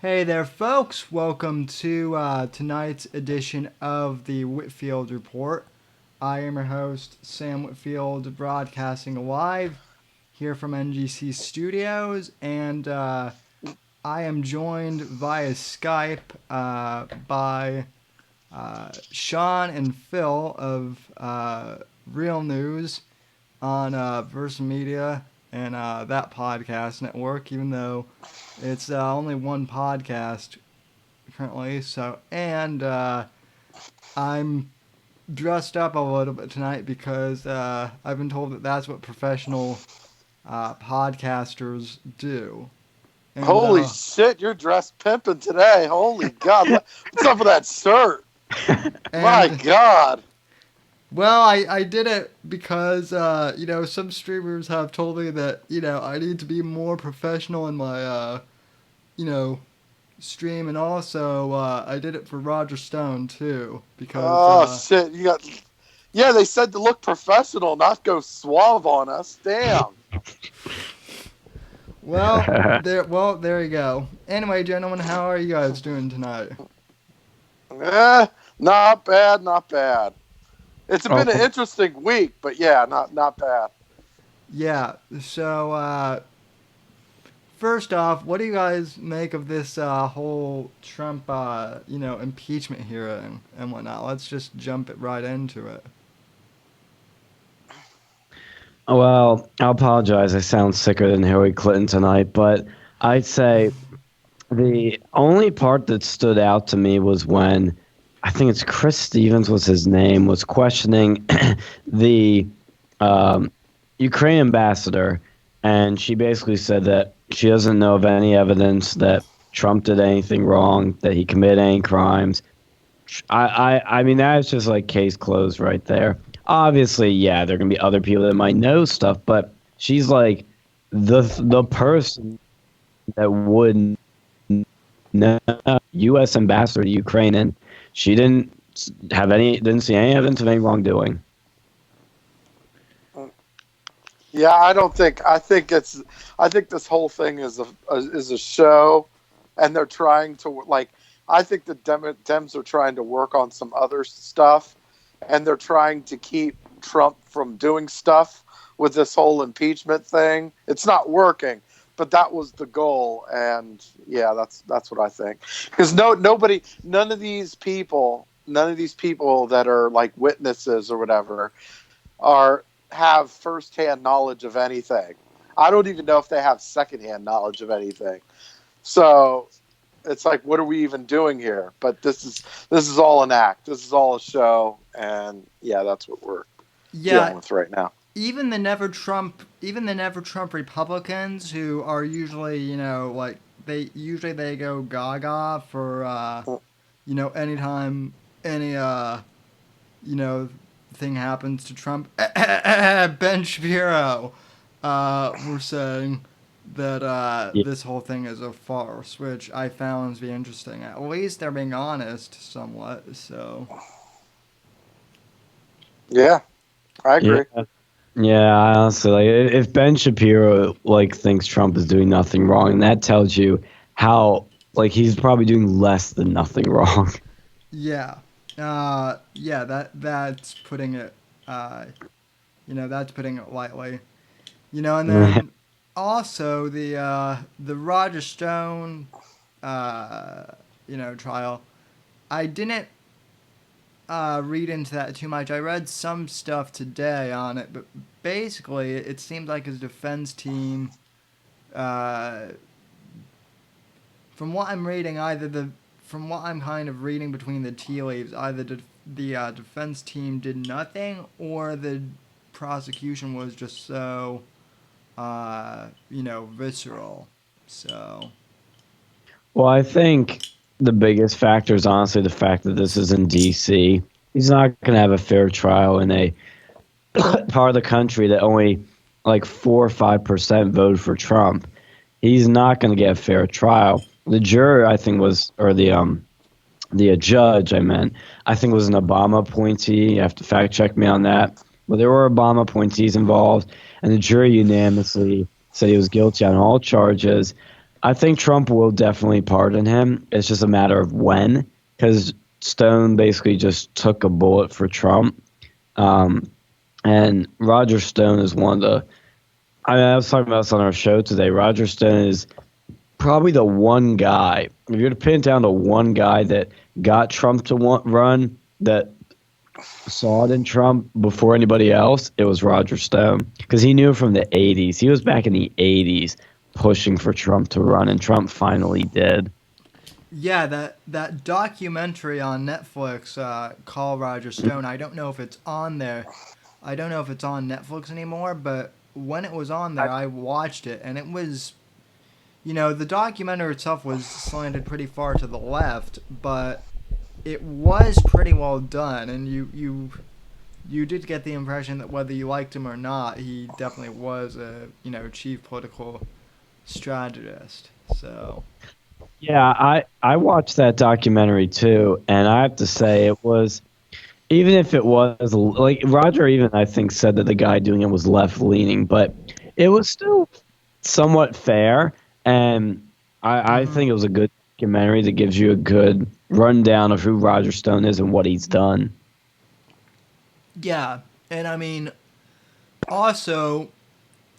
Hey there, folks. Welcome to tonight's edition of the Whitfield Report. I am your host, Sam Whitfield, broadcasting live here from NGC Studios, and I am joined via Skype by Sean and Phil of Real News on Versa Media and that podcast network, even though it's only one podcast currently. So, and I'm dressed up a little bit tonight because I've been told that that's what professional podcasters do. And Holy shit, you're dressed pimping today. Holy God. What's up with that shirt? My God. Well, I did it because, some streamers have told me that, I need to be more professional in my, stream. And also, I did it for Roger Stone, too. Because, shit. Yeah, they said to look professional, not go suave on us. Damn. there you go. Anyway, gentlemen, how are you guys doing tonight? Not bad. It's been an interesting week, but yeah, not bad. Yeah, so, first off, what do you guys make of this whole Trump, impeachment hearing and whatnot? Let's just jump it right into it. Well, I apologize. I sound sicker than Hillary Clinton tonight, but I'd say the only part that stood out to me was when I think it's Chris Stevens was his name, was questioning the Ukraine ambassador, and she basically said that she doesn't know of any evidence that Trump did anything wrong, that he committed any crimes. I mean, that's just like case closed right there. Obviously, yeah, there are going to be other people that might know stuff, but she's like the person that would know U.S. ambassador to Ukraine, and she didn't see any evidence of any wrongdoing. Yeah, I think this whole thing is a show, and they're trying to I think the Dems are trying to work on some other stuff, and they're trying to keep Trump from doing stuff with this whole impeachment thing. It's not working, but that was the goal, and yeah, that's what I think. Because none of these people that are like witnesses or whatever have firsthand knowledge of anything. I don't even know if they have secondhand knowledge of anything. So it's like, what are we even doing here? But this is all an act. This is all a show, and yeah, that's what we're dealing with right now. Even the never Trump Republicans, who are usually, they go gaga for anytime any thing happens to Trump. Ben Shapiro were saying that this whole thing is a farce, which I found to be interesting. At least they're being honest somewhat. So yeah, I agree. Yeah, honestly, if Ben Shapiro thinks Trump is doing nothing wrong, that tells you how he's probably doing less than nothing wrong. Yeah. That's putting it lightly. And then also the Roger Stone trial. I didn't read into that too much. I read some stuff today on it, but basically it seemed like his defense team, from what I'm reading, from what I'm kind of reading between the tea leaves, either the defense team did nothing, or the prosecution was just so visceral. So, well, I think the biggest factor is honestly the fact that this is in D.C. He's not going to have a fair trial in a part of the country that only 4 or 5% voted for Trump. He's not going to get a fair trial. The juror, I think, the judge, I think was an Obama appointee. You have to fact check me on that. But there were Obama appointees involved, and the jury unanimously said he was guilty on all charges. I think Trump will definitely pardon him. It's just a matter of when, because Stone basically just took a bullet for Trump. Um, and Roger Stone is one of the. I was talking about this on our show today. Roger Stone is probably the one guy. If you're to pin it down to one guy that got Trump to run, that saw it in Trump before anybody else, it was Roger Stone because he knew from the '80s. He was back in the '80s pushing for Trump to run, and Trump finally did. Yeah, that documentary on Netflix, Call Roger Stone. I don't know if it's on there. I don't know if it's on Netflix anymore, but when it was on there, I watched it, and it was, the documentary itself was slanted pretty far to the left, but it was pretty well done, and you did get the impression that whether you liked him or not, he definitely was a chief political strategist. So Yeah, I watched that documentary too, and I have to say it was, even if it was like Roger even I think said that the guy doing it was left leaning, but it was still somewhat fair, and I hmm think it was a good documentary that gives you a good rundown of who Roger Stone is and what he's done. yeah, and I mean also,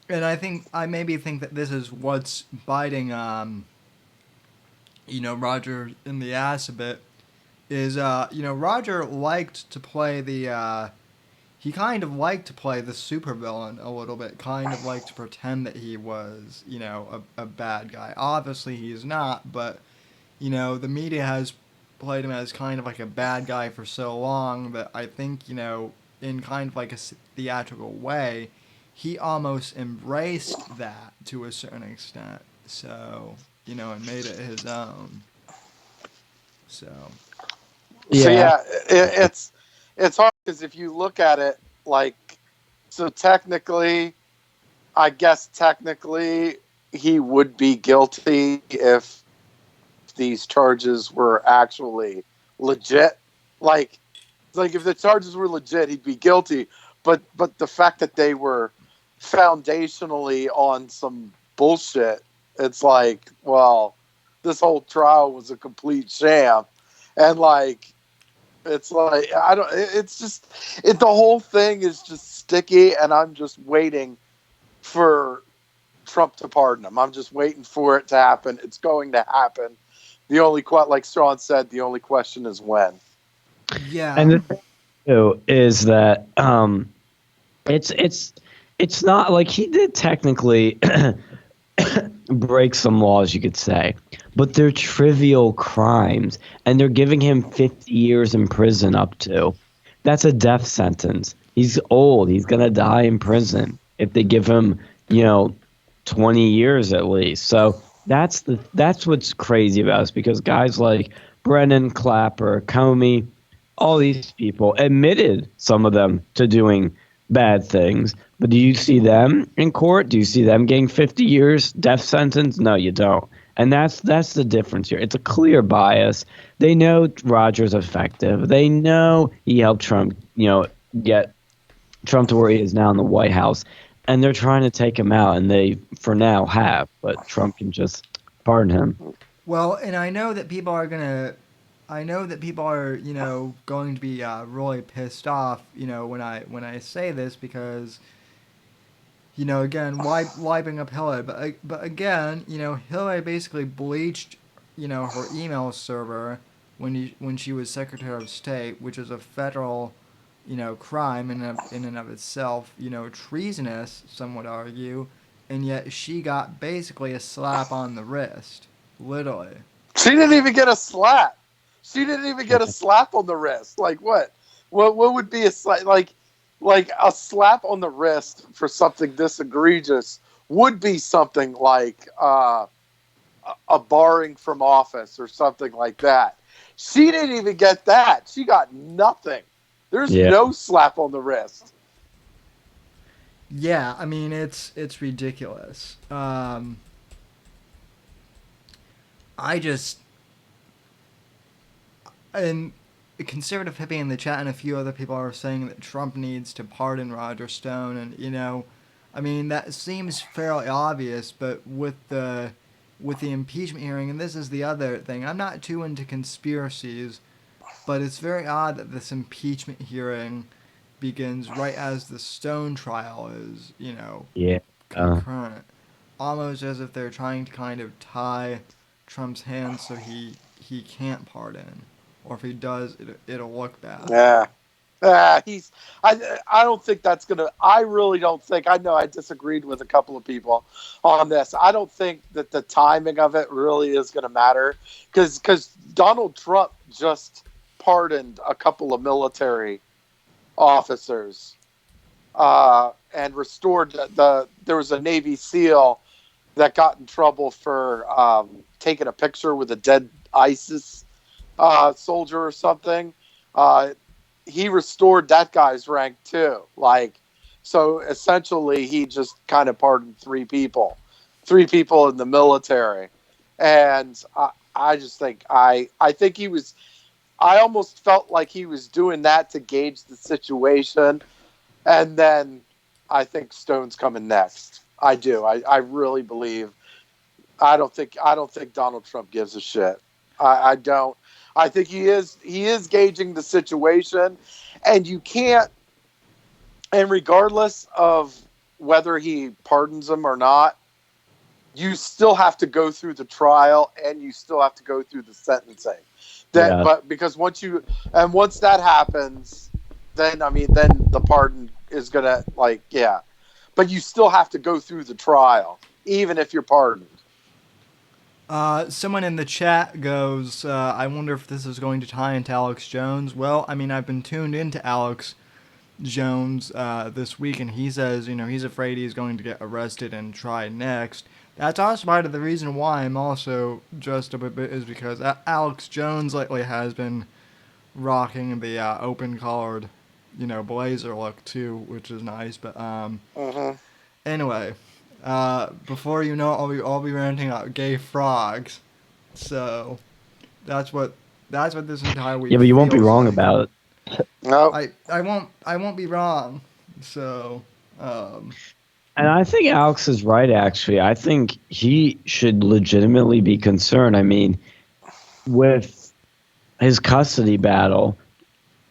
and I maybe think that this is what's biting Roger in the ass a bit is Roger liked to play the he kind of liked to play the supervillain a little bit, kind of liked to pretend that he was, a bad guy. Obviously, he's not, but, the media has played him as kind of like a bad guy for so long that I think, in kind of like a theatrical way, he almost embraced that to a certain extent. So, and made it his own. So, So Yeah, yeah, it's hard because if you look at it like, so technically, I guess technically he would be guilty if these charges were actually legit. Like, if the charges were legit, he'd be guilty. But the fact that they were foundationally on some bullshit, it's like, well, this whole trial was a complete sham, and like, it's like I don't. It's just the whole thing is just sticky, and I'm just waiting for Trump to pardon him. I'm just waiting for it to happen. It's going to happen. The only like Sean said, the only question is when. and yeah. the thing too is that it's it's not like he did technically break some laws, you could say, but they're trivial crimes, and they're giving him 50 years in prison up to. That's a death sentence. He's old. He's gonna die in prison if they give him, you know, 20 years at least. So that's what's crazy about us because guys like Brennan, Clapper, Comey, all these people admitted some of them to doing bad things. But do you see them in court? Do you see them getting 50 years death sentence? No, you don't. And that's the difference here. It's a clear bias. They know Rogers effective. They know he helped Trump, get Trump to where he is now in the White House. And they're trying to take him out, and they, for now, have. But Trump can just pardon him. Well, and I know that people are, going to be really pissed off, when I say this because, again, why bring up Hillary? But again, Hillary basically bleached, her email server when she was Secretary of State, which is a federal, crime in and of itself, treasonous, some would argue, and yet she got basically a slap on the wrist, literally. She didn't even get a slap. She didn't even get a slap on the wrist. Like what? What would be a slap? Like a slap on the wrist for something this egregious would be something like a barring from office or something like that. She didn't even get that. She got nothing. There's Yeah. no slap on the wrist. Yeah, I mean it's ridiculous. I just and a conservative hippie in the chat and a few other people are saying that Trump needs to pardon Roger Stone, and I mean that seems fairly obvious, but with the with the impeachment hearing, and this is the other thing. I'm not too into conspiracies, but it's very odd that this impeachment hearing begins right as the Stone trial is, Yeah. concurrent. Almost as if they're trying to kind of tie Trump's hands so he can't pardon. Or if he does, it'll look bad. Yeah. He's. I don't think that's gonna. I really don't think. I know I disagreed with a couple of people on this. I don't think that the timing of it really is going to matter because Donald Trump just pardoned a couple of military officers and restored There was a Navy SEAL that got in trouble for taking a picture with a dead ISIS soldier or something. He restored that guy's rank too. So essentially he just kind of pardoned three people in the military. And I just think, I think he was, I almost felt like he was doing that to gauge the situation. And then I think Stone's coming next. I do. I really believe, I don't think Donald Trump gives a shit. I don't. I think he is gauging the situation, and you can't. And regardless of whether he pardons him or not, you still have to go through the trial and you still have to go through the sentencing. But because once that happens, then the pardon is gonna but you still have to go through the trial, even if you're pardoned. Someone in the chat goes, I wonder if this is going to tie into Alex Jones. Well, I've been tuned into Alex Jones this week, and he says, he's afraid he's going to get arrested and tried next. That's also part of the reason why I'm also dressed up a bit, is because Alex Jones lately has been rocking the open-collared, blazer look too, which is nice. But anyway. Before you know it, I'll be ranting about gay frogs. So that's what this entire week. Yeah, but you won't be feels wrong like. about it. No, I won't be wrong. So. And I think Alex is right. Actually, I think he should legitimately be concerned. With his custody battle,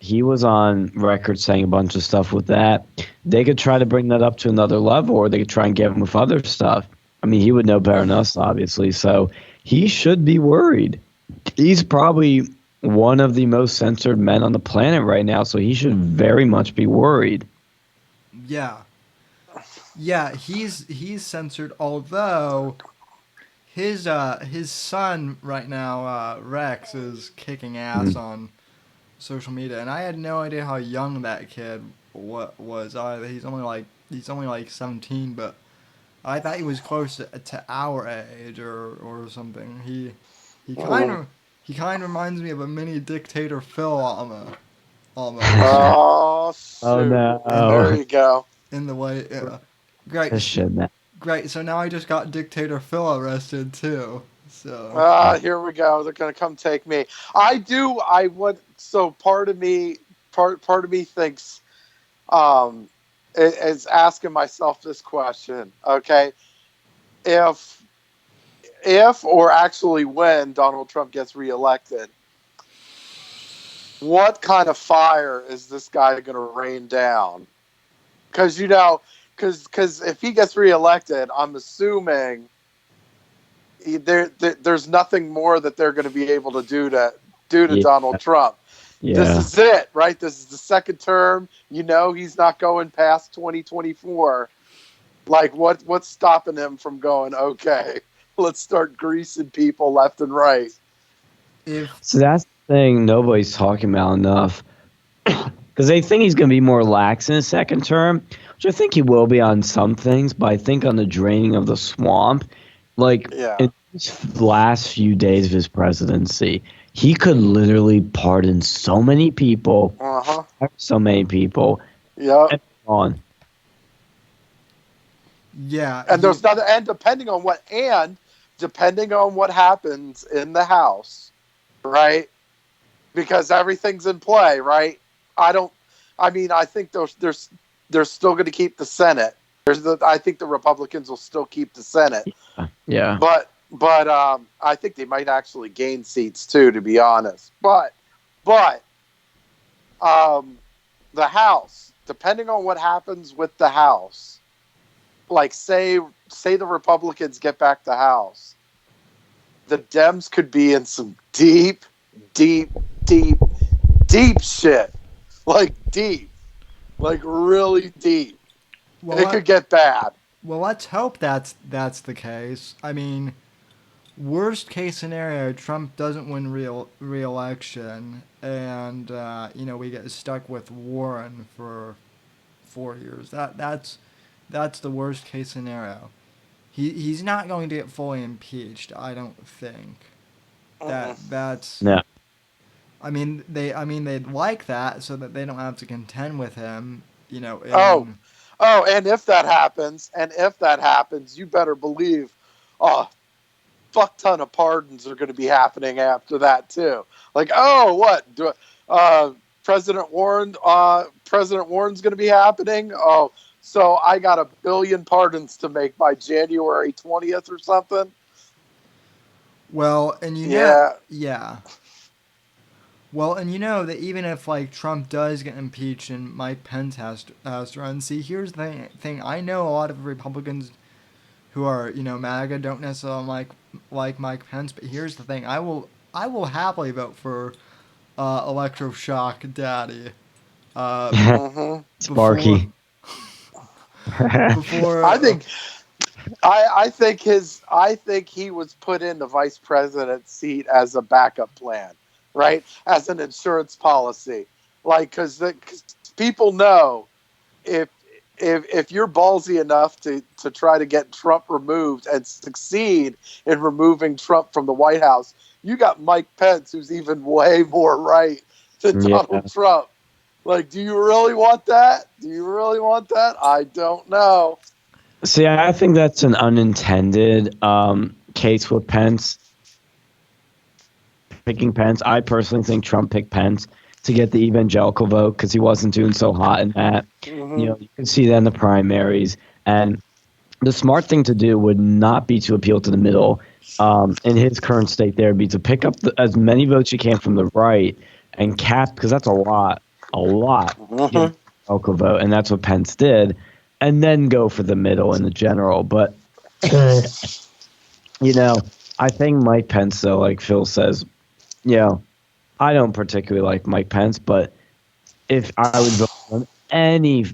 he was on record saying a bunch of stuff with that. They could try to bring that up to another level, or they could try and get him with other stuff. He would know better than us, obviously. So he should be worried. He's probably one of the most censored men on the planet right now, so he should very much be worried. Yeah, he's censored. Although his son right now, Rex, is kicking ass on social media, and I had no idea how young that kid was either. He's only like 17, but I thought he was close to our age or something. He kind of reminds me of a mini Dictator Phil almost. Oh, no! There you go. In the way, great. Great. So now I just got Dictator Phil arrested too. So. Here we go. They're gonna come take me. So part of me thinks, is asking myself this question. Okay, if or actually when Donald Trump gets reelected, what kind of fire is this guy gonna rain down? Because if he gets reelected, I'm assuming there's nothing more that they're going to be able to do to Donald Trump. Yeah. This is it, right? This is the second term. He's not going past 2024. What's stopping him from going, okay, let's start greasing people left and right? So that's the thing nobody's talking about enough. Because they think he's going to be more lax in his second term, which I think he will be on some things, but I think on the draining of the swamp, in his last few days of his presidency, he could literally pardon so many people. So many people. Yeah. On. Yeah. And there's nothing, and depending on what happens in the House, right? Because everything's in play, right? I think they're still going to keep the Senate. I think the Republicans will still keep the Senate. Yeah. But but I think they might actually gain seats too, to be honest. But um, the House, depending on what happens with the House, like say the Republicans get back the House, the Dems could be in some deep, deep, deep, deep shit. Like deep, like really deep. Well, It could get bad. well, let's hope that's the case. I mean, worst case scenario, Trump doesn't win re-election, and we get stuck with Warren for 4 years. That's the worst case scenario. He's not going to get fully impeached. I don't think Mm-mm. that's. No. They'd like that so that they don't have to contend with him. Oh, In and if that happens, you better believe, oh, fuck ton of pardons are going to be happening after that too. Like, oh, what? President Warren's going to be happening. Oh, so I got 1 billion pardons to make by January 20th or something. well, and Yeah. yeah. Well, and you know that even if like Trump does get impeached and Mike Pence has to run, see, here's the thing. I know a lot of Republicans who are MAGA don't necessarily like Mike Pence, but here's the thing. I will happily vote for electroshock daddy Mm-hmm. before Sparky. before I think I think he was put in the vice president seat as a backup plan, right? As an insurance policy, like because people know if if you're ballsy enough to try to get Trump removed and succeed in removing Trump from the White House, you got Mike Pence, who's even way more right than Yeah. Donald Trump. Like, do you really want that? Do you really want that? I don't know. See, I think that's an unintended case with Pence picking Pence. I personally think Trump picked Pence to get the evangelical vote because he wasn't doing so hot in that. Mm-hmm. You can see that in the primaries. And the smart thing to do would not be to appeal to the middle. In his current state, there would be to pick up as many votes you can from the right and cap, because that's a lot to get Mm-hmm. an evangelical vote, and that's what Pence did, and then go for the middle in the general. But you know, I think Mike Pence, though, like Phil says, you know, I don't particularly like Mike Pence, but if I would vote for him any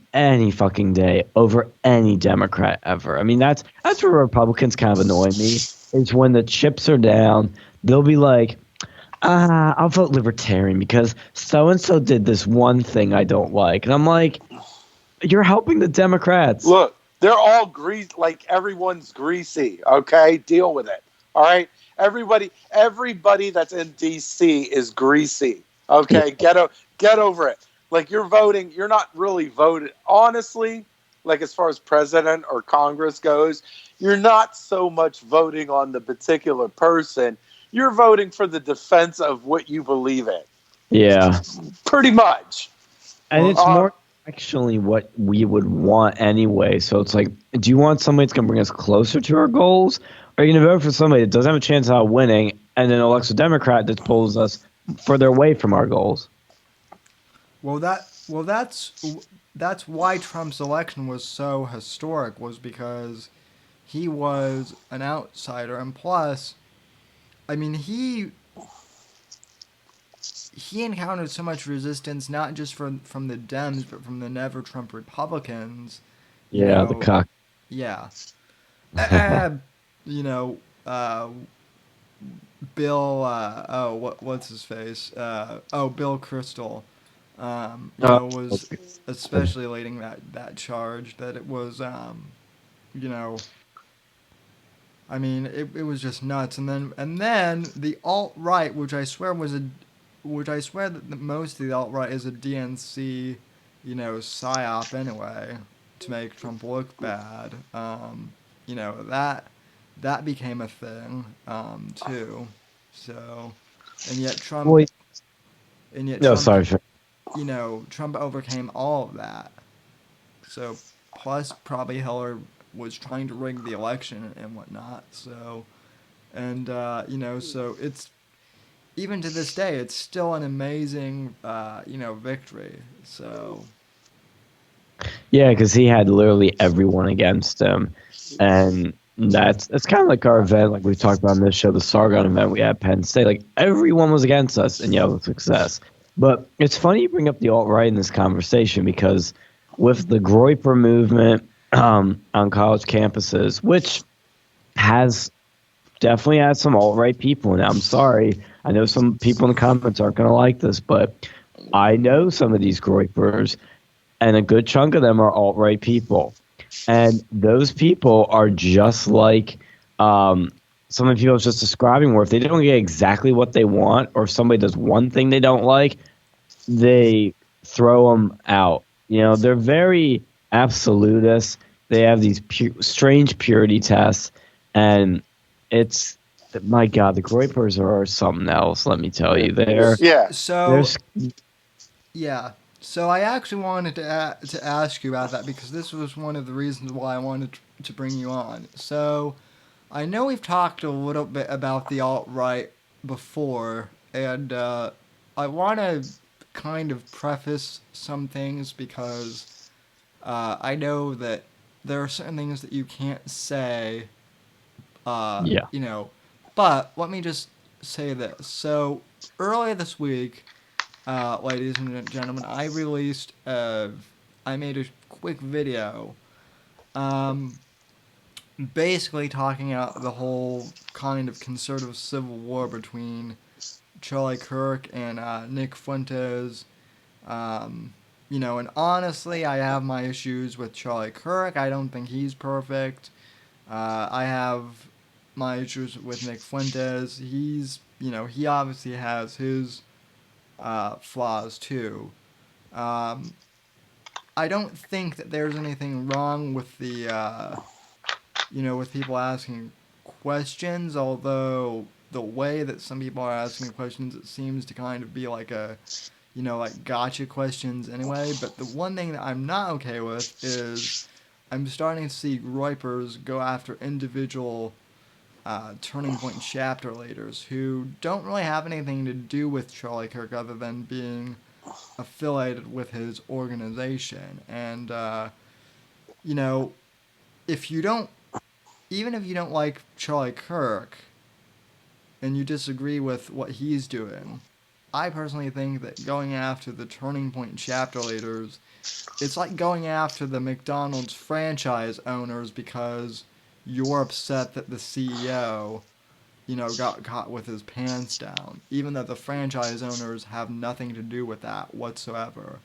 fucking day over any Democrat ever. I mean, that's where Republicans kind of annoy me. Is when the chips are down, they'll be like, I'll vote Libertarian because so and so did this one thing I don't like, and I'm like, you're helping the Democrats. Look, they're all like everyone's greasy. Okay, deal with it. All right, everybody that's in DC is greasy. Yeah, Okay, get over it. Like you're voting, you're not really voting honestly. Like as far as president or Congress goes, you're not so much voting on the particular person. You're voting for the defense of what you believe in, yeah. pretty much. And well it's more actually what we would want anyway. So it's like, do you want somebody that's going to bring us closer to our goals? Or are you going to vote for somebody that doesn't have a chance of winning and then elects a Democrat that pulls us further away from our goals? that's why Trump's election was so historic, was because he was an outsider, and plus, I mean, he encountered so much resistance, not just from the Dems, but from the never Trump Republicans. You Yeah, the know, cock. yeah, uh, you know, Bill. What's his face? Bill Kristol. Oh, Was especially leading that charge that it was. You know, I mean, it was just nuts. And then the alt right, which I swear that most of the alt right is a DNC, psyop anyway, to make Trump look bad. That became a thing too. So, and yet Trump, Well, and yet no, Trump, sorry. Trump overcame all of that. So, plus probably Hillary was trying to rig the election and whatnot. So, And so it's even to this day, it's still an amazing victory. So Yeah, because he had literally everyone against him, and that's kind of like our event, like we talked about on this show, the Sargon event we had at Penn State. Like everyone was against us, and yeah, with success. But it's funny you bring up the alt right in this conversation because with the Groyper movement on college campuses, which has definitely had some alt right people in it. I'm sorry, I know some people in the comments aren't going to like this, but I know some of these Groypers and a good chunk of them are alt-right people. And those people are just like some of the people I was just describing, where if they don't get exactly what they want, or if somebody does one thing they don't like, they throw them out. They're very absolutist. They have these strange purity tests, and it's my God, the Groypers are something else. Let me tell you, they're Yeah. so yeah. So I actually wanted to ask you about that because this was one of the reasons why I wanted to bring you on. So I know we've talked a little bit about the alt right before, and I want to kind of preface some things because I know that there are certain things that you can't say, yeah. But let me just say this. So earlier this week, ladies and gentlemen, I made a quick video, um, basically talking out the whole kind of conservative civil war between Charlie Kirk and Nick Fuentes. And honestly, I have my issues with Charlie Kirk. I don't think he's perfect. I have my issues with Nick Fuentes. He obviously has his flaws too. Um, I don't think that there's anything wrong with with people asking questions, although the way that some people are asking questions, it seems to kind of be like like gotcha questions anyway. But the one thing that I'm not okay with is I'm starting to see Groypers go after individual Turning Point chapter leaders who don't really have anything to do with Charlie Kirk other than being affiliated with his organization. And, you know, if you don't, even if you don't like Charlie Kirk and you disagree with what he's doing, I personally think that going after the Turning Point chapter leaders, it's like going after the McDonald's franchise owners because you're upset that the CEO, got caught with his pants down, even though the franchise owners have nothing to do with that whatsoever.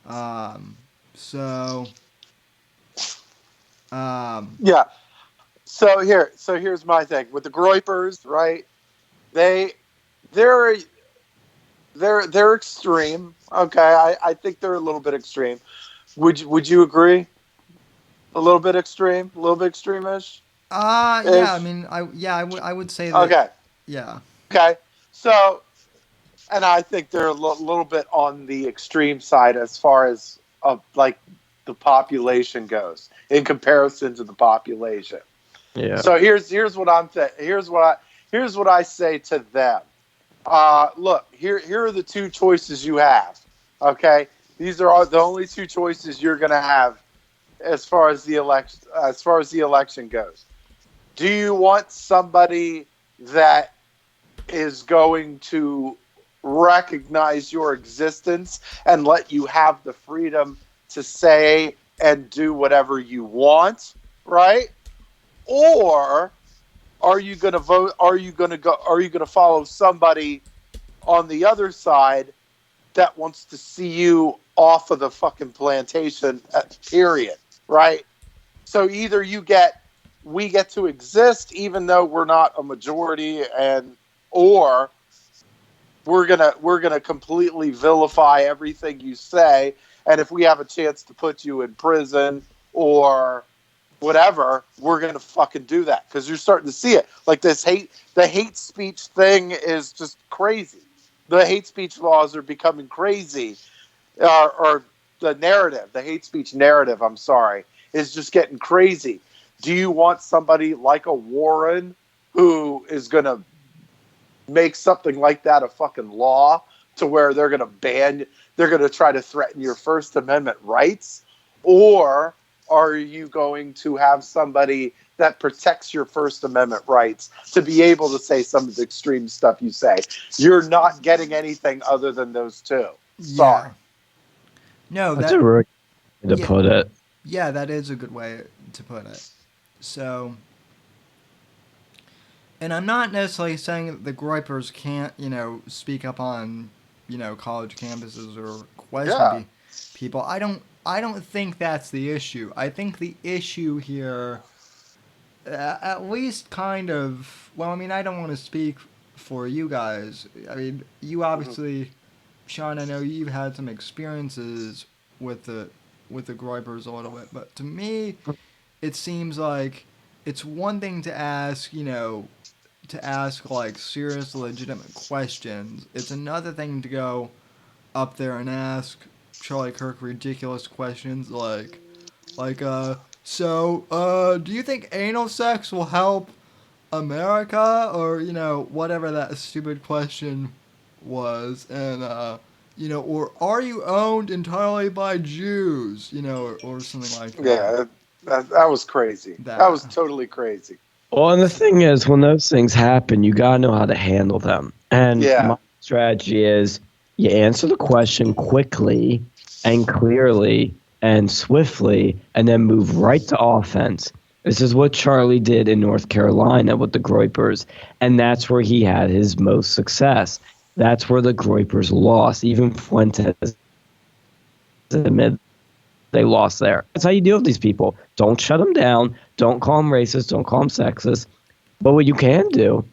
Um, so, um, Yeah. So here's my thing with the Groypers, right? They they're they're extreme. Okay, I think they're a little bit extreme. Would you agree? A little bit extreme, a little bit extremish yeah, I ish. mean, I would say that, Okay, yeah. okay. So, and I think they're little bit on the extreme side as far as like the population goes in comparison to the population. Yeah. So here's what I'm here's what I say to them. Look, here are the two choices you have. Okay, these are the only two choices you're going to have as far as the election goes. Do you want somebody that is going to recognize your existence and let you have the freedom to say and do whatever you want, right? Or are you going to vote? Are you going to go? Are you going to follow somebody on the other side that wants to see you off of the fucking plantation? Period. Right. So either we get to exist even though we're not a majority, or we're gonna completely vilify everything you say, and if we have a chance to put you in prison or whatever, we're gonna fucking do that because you're starting to see it. Like the hate speech thing is just crazy. The hate speech laws are becoming crazy, or the hate speech narrative. I'm sorry, is just getting crazy. Do you want somebody like a Warren who is going to make something like that a fucking law to where they're going to they're going to try to threaten your First Amendment rights? Or are you going to have somebody that protects your First Amendment rights to be able to say some of the extreme stuff you say? You're not getting anything other than those two. Sorry. Yeah. No, That's a really good way to yeah, put it. yeah, that is a good way to put it. So, and I'm not necessarily saying that the Groypers can't, speak up on, college campuses or question Yeah. people. I don't think that's the issue. I think the issue here, at least kind of, well, I mean, I don't want to speak for you guys. I mean, you obviously, Sean, I know you've had some experiences with the Groypers a little bit, but to me, it seems like it's one thing to ask, to ask like serious, legitimate questions. It's another thing to go up there and ask Charlie Kirk ridiculous questions do you think anal sex will help America? Or, whatever that stupid question was. And, or are you owned entirely by Jews? Or something like that. Yeah. That was crazy. That was totally crazy. Well, and the thing is, when those things happen, you gotta know how to handle them. And my strategy is you answer the question quickly and clearly and swiftly, and then move right to offense. This is what Charlie did in North Carolina with the Groypers, and that's where he had his most success. That's where the Groypers lost. Even Fuentes admitted they lost there. That's how you deal with these people. Don't shut them down. Don't call them racist. Don't call them sexist. But what you can do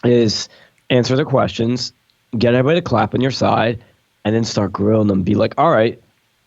is answer the questions, get everybody to clap on your side, and then start grilling them. Be like, all right,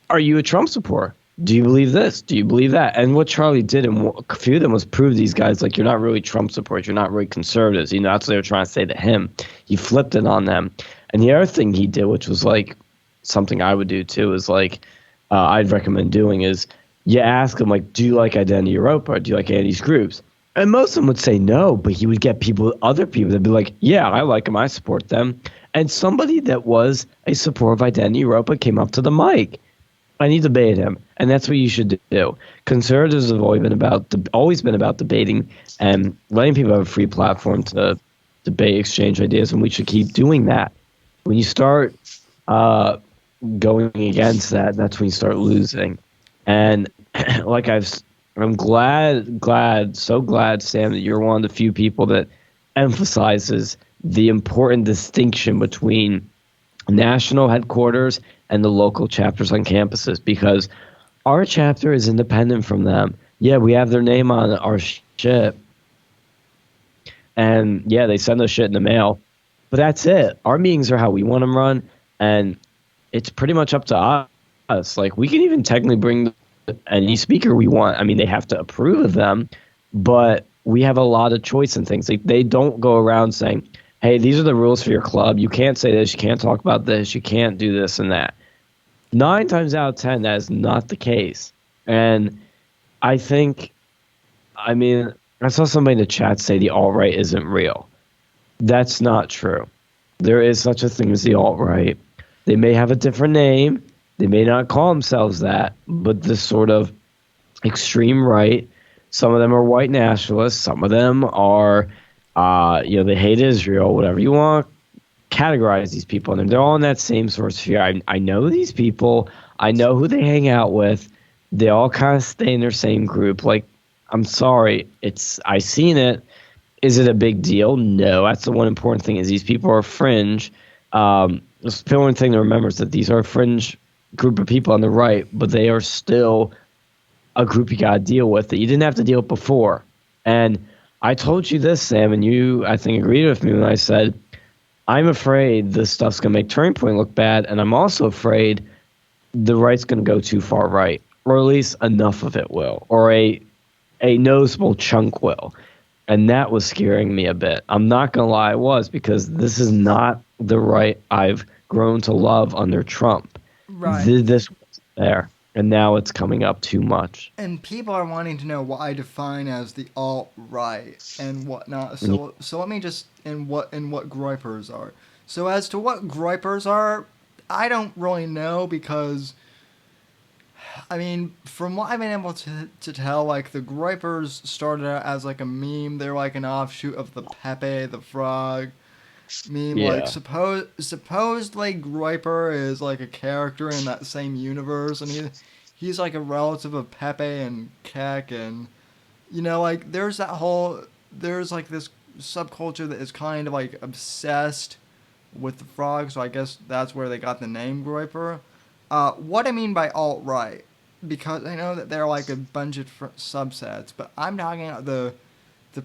are you a Trump supporter? Do you believe this? Do you believe that? And what Charlie did, and a few of them, was prove these guys, like, you're not really Trump supporters. You're not really conservatives. That's what they were trying to say to him. He flipped it on them. And the other thing he did, which was like something I would do too, is like, I'd recommend doing is you ask them, like, do you like Identity Europa? Do you like any of these groups? And most of them would say no, but he would get other people that'd be like, yeah, I like them. I support them. And somebody that was a supporter of Identity Europa came up to the mic. And he debated him. And that's what you should do. Conservatives have always been about debating and letting people have a free platform to debate, exchange ideas, and we should keep doing that. When you start going against that, that's when you start losing. And like I'm so glad, Sam, that you're one of the few people that emphasizes the important distinction between national headquarters and the local chapters on campuses, because our chapter is independent from them. Yeah, we have their name on our shit. And yeah, they send us shit in the mail. But that's it. Our meetings are how we want them run. And it's pretty much up to us. Like, we can even technically bring any speaker we want. I mean, they have to approve of them, but we have a lot of choice in things. Like, they don't go around saying, hey, these are the rules for your club. You can't say this. You can't talk about this. You can't do this and that. 9 times out of 10, that is not the case. And I saw somebody in the chat say the alt-right isn't real. That's not true. There is such a thing as the alt-right. They may have a different name. They may not call themselves that, but this sort of extreme right, some of them are white nationalists. Some of them are, they hate Israel, whatever you want. Categorize these people, and they're all in that same sort of sphere. I know these people. I know who they hang out with. They all kind of stay in their same group. Like, I'm sorry, I seen it. Is it a big deal? No. That's the one important thing, is these people are fringe. The important thing to remember is that these are a fringe group of people on the right, but they are still a group you got to deal with that you didn't have to deal with before. And I told you this, Sam, and you, I think, agreed with me when I said, I'm afraid this stuff's going to make Turning Point look bad, and I'm also afraid the right's going to go too far right, or at least enough of it will, or a noticeable chunk will. And that was scaring me a bit. I'm not going to lie, it was, because this is not the right I've grown to love under Trump. Right. This was there. and now it's coming up too much. And people are wanting to know what I define as the alt-right and whatnot. So let me just and what Groypers are. So as to what Groypers are, I don't really know because, I mean, from what I've been able to tell, like the Groypers started out as like a meme. They're like an offshoot of the Pepe the Frog meme. Like Yeah. supposedly Groyper is like a character in that same universe, and he's like a relative of Pepe and Keck, and like there's like this subculture that is kind of like obsessed with the frog. So I guess that's where they got the name Groyper. What I mean by alt right, because I know that there are like a bunch of subsets, but I'm talking about the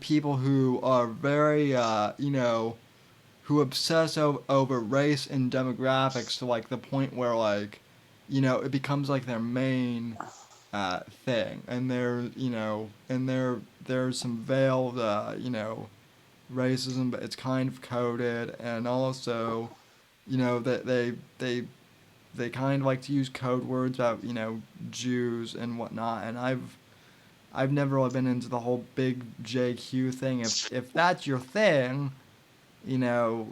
people who are very who obsess over race and demographics to like the point where like it becomes like their main thing, and there's some veiled racism, but it's kind of coded, and also that they kind of like to use code words about Jews and whatnot, and I've never really been into the whole big JQ thing. If that's your thing, you know,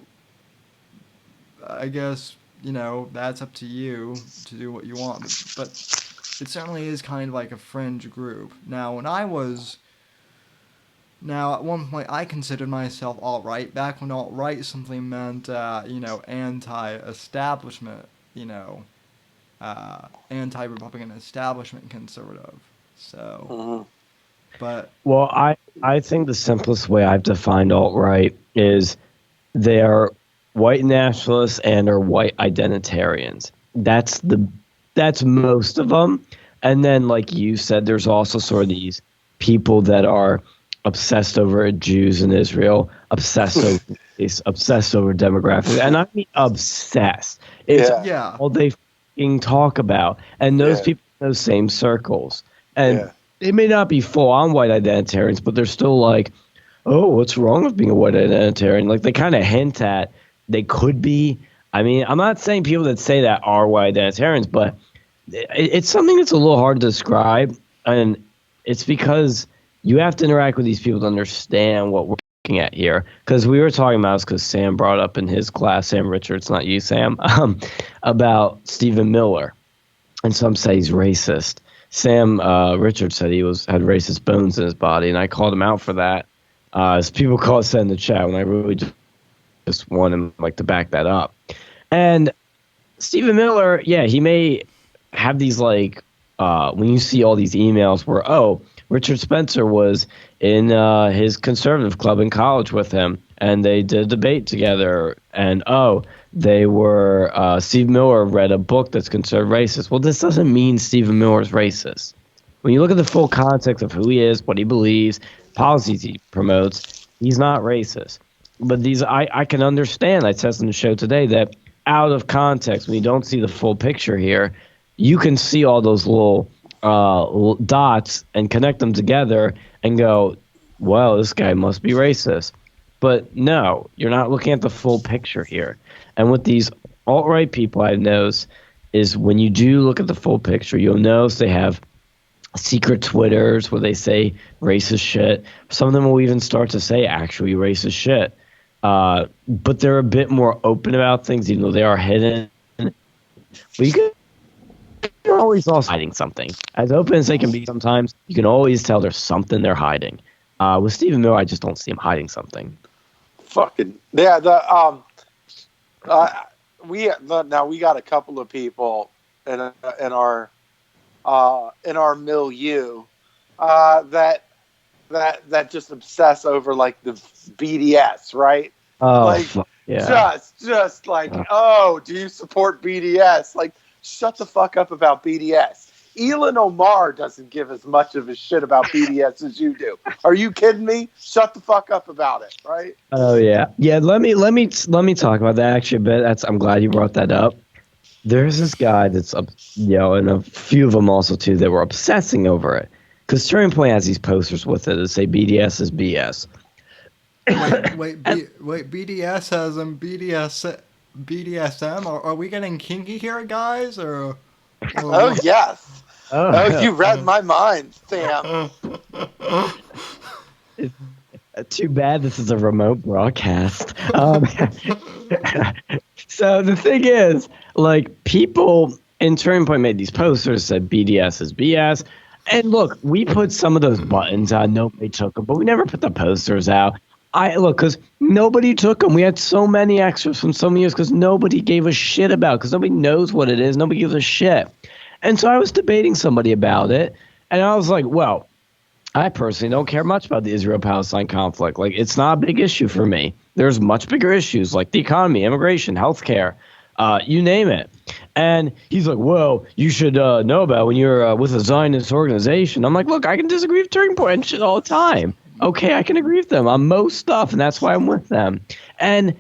I guess that's up to you to do what you want. But it certainly is kind of like a fringe group. Now, at one point I considered myself alt-right. Back when alt-right simply meant anti-establishment, anti-Republican establishment conservative. So, but Well, I think the simplest way I've defined alt-right is they are white nationalists and are white identitarians. That's most of them. And then, like you said, there's also sort of these people that are obsessed over Jews in Israel, obsessed over demographics, and I mean obsessed. It's yeah. all they fucking talk about, and those people in those same circles, and they may not be full-on white identitarians, but they're still like, oh, what's wrong with being a white identitarian? Like they kind of hint at they could be. I mean, I'm not saying people that say that are white identitarians, but it's something that's a little hard to describe, and it's because you have to interact with these people to understand what we're looking at here. Because we were talking about this because Sam brought up in his class, Sam Richards, not you, Sam, about Stephen Miller, and some say he's racist. Sam Richards said he had racist bones in his body, and I called him out for that. As people call us in the chat, when I really just want him to back that up. And Stephen Miller, yeah, he may have these when you see all these emails where Richard Spencer was in his conservative club in college with him, and they did a debate together, and they were Steve Miller read a book that's considered racist. Well, this doesn't mean Stephen Miller is racist. When you look at the full context of who he is, what he believes, policies he promotes, he's not racist. But these, I can understand, I said on the show today, that out of context, when you don't see the full picture here, you can see all those little dots and connect them together and go, well, this guy must be racist. But no, you're not looking at the full picture here. And with these alt-right people, I've noticed is when you do look at the full picture, you'll notice they have secret Twitters where they say racist shit. Some of them will even start to say actually racist shit. But they're a bit more open about things, even though they are hidden. But you're always also hiding something. As open as they can be sometimes, you can always tell there's something they're hiding. With Stephen Miller, I just don't see him hiding something. Fucking yeah. Now we got a couple of people in our milieu that just obsess over like the BDS, right? Oh, like yeah. just like, oh, do you support BDS? Like, shut the fuck up about BDS. Elon Omar doesn't give as much of a shit about BDS as you do. Are you kidding me? Shut the fuck up about it, right? Oh yeah. Let me talk about that actually a bit. I'm glad you brought that up. There's this guy that's and a few of them also too that were obsessing over it. Because Turning Point has these posters with it that say BDS is BS. Wait, BDS has them BDSM? Are we getting kinky here, guys? Or oh yes. Oh, you read my mind, Sam. Too bad this is a remote broadcast. So the thing is, like, people in Turning Point made these posters said BDS is BS. And look, we put some of those buttons out. Nobody took them, but we never put the posters out. I look, because nobody took them. We had so many extras from so many years because nobody gave a shit about it, because nobody knows what it is. Nobody gives a shit. And so I was debating somebody about it, and I was like, well, I personally don't care much about the Israel-Palestine conflict. Like, it's not a big issue for me. There's much bigger issues like the economy, immigration, healthcare, you name it. And he's like, well, you should know about when you're with a Zionist organization. I'm like, look, I can disagree with Turning Point and shit all the time. Okay, I can agree with them on most stuff, and that's why I'm with them. And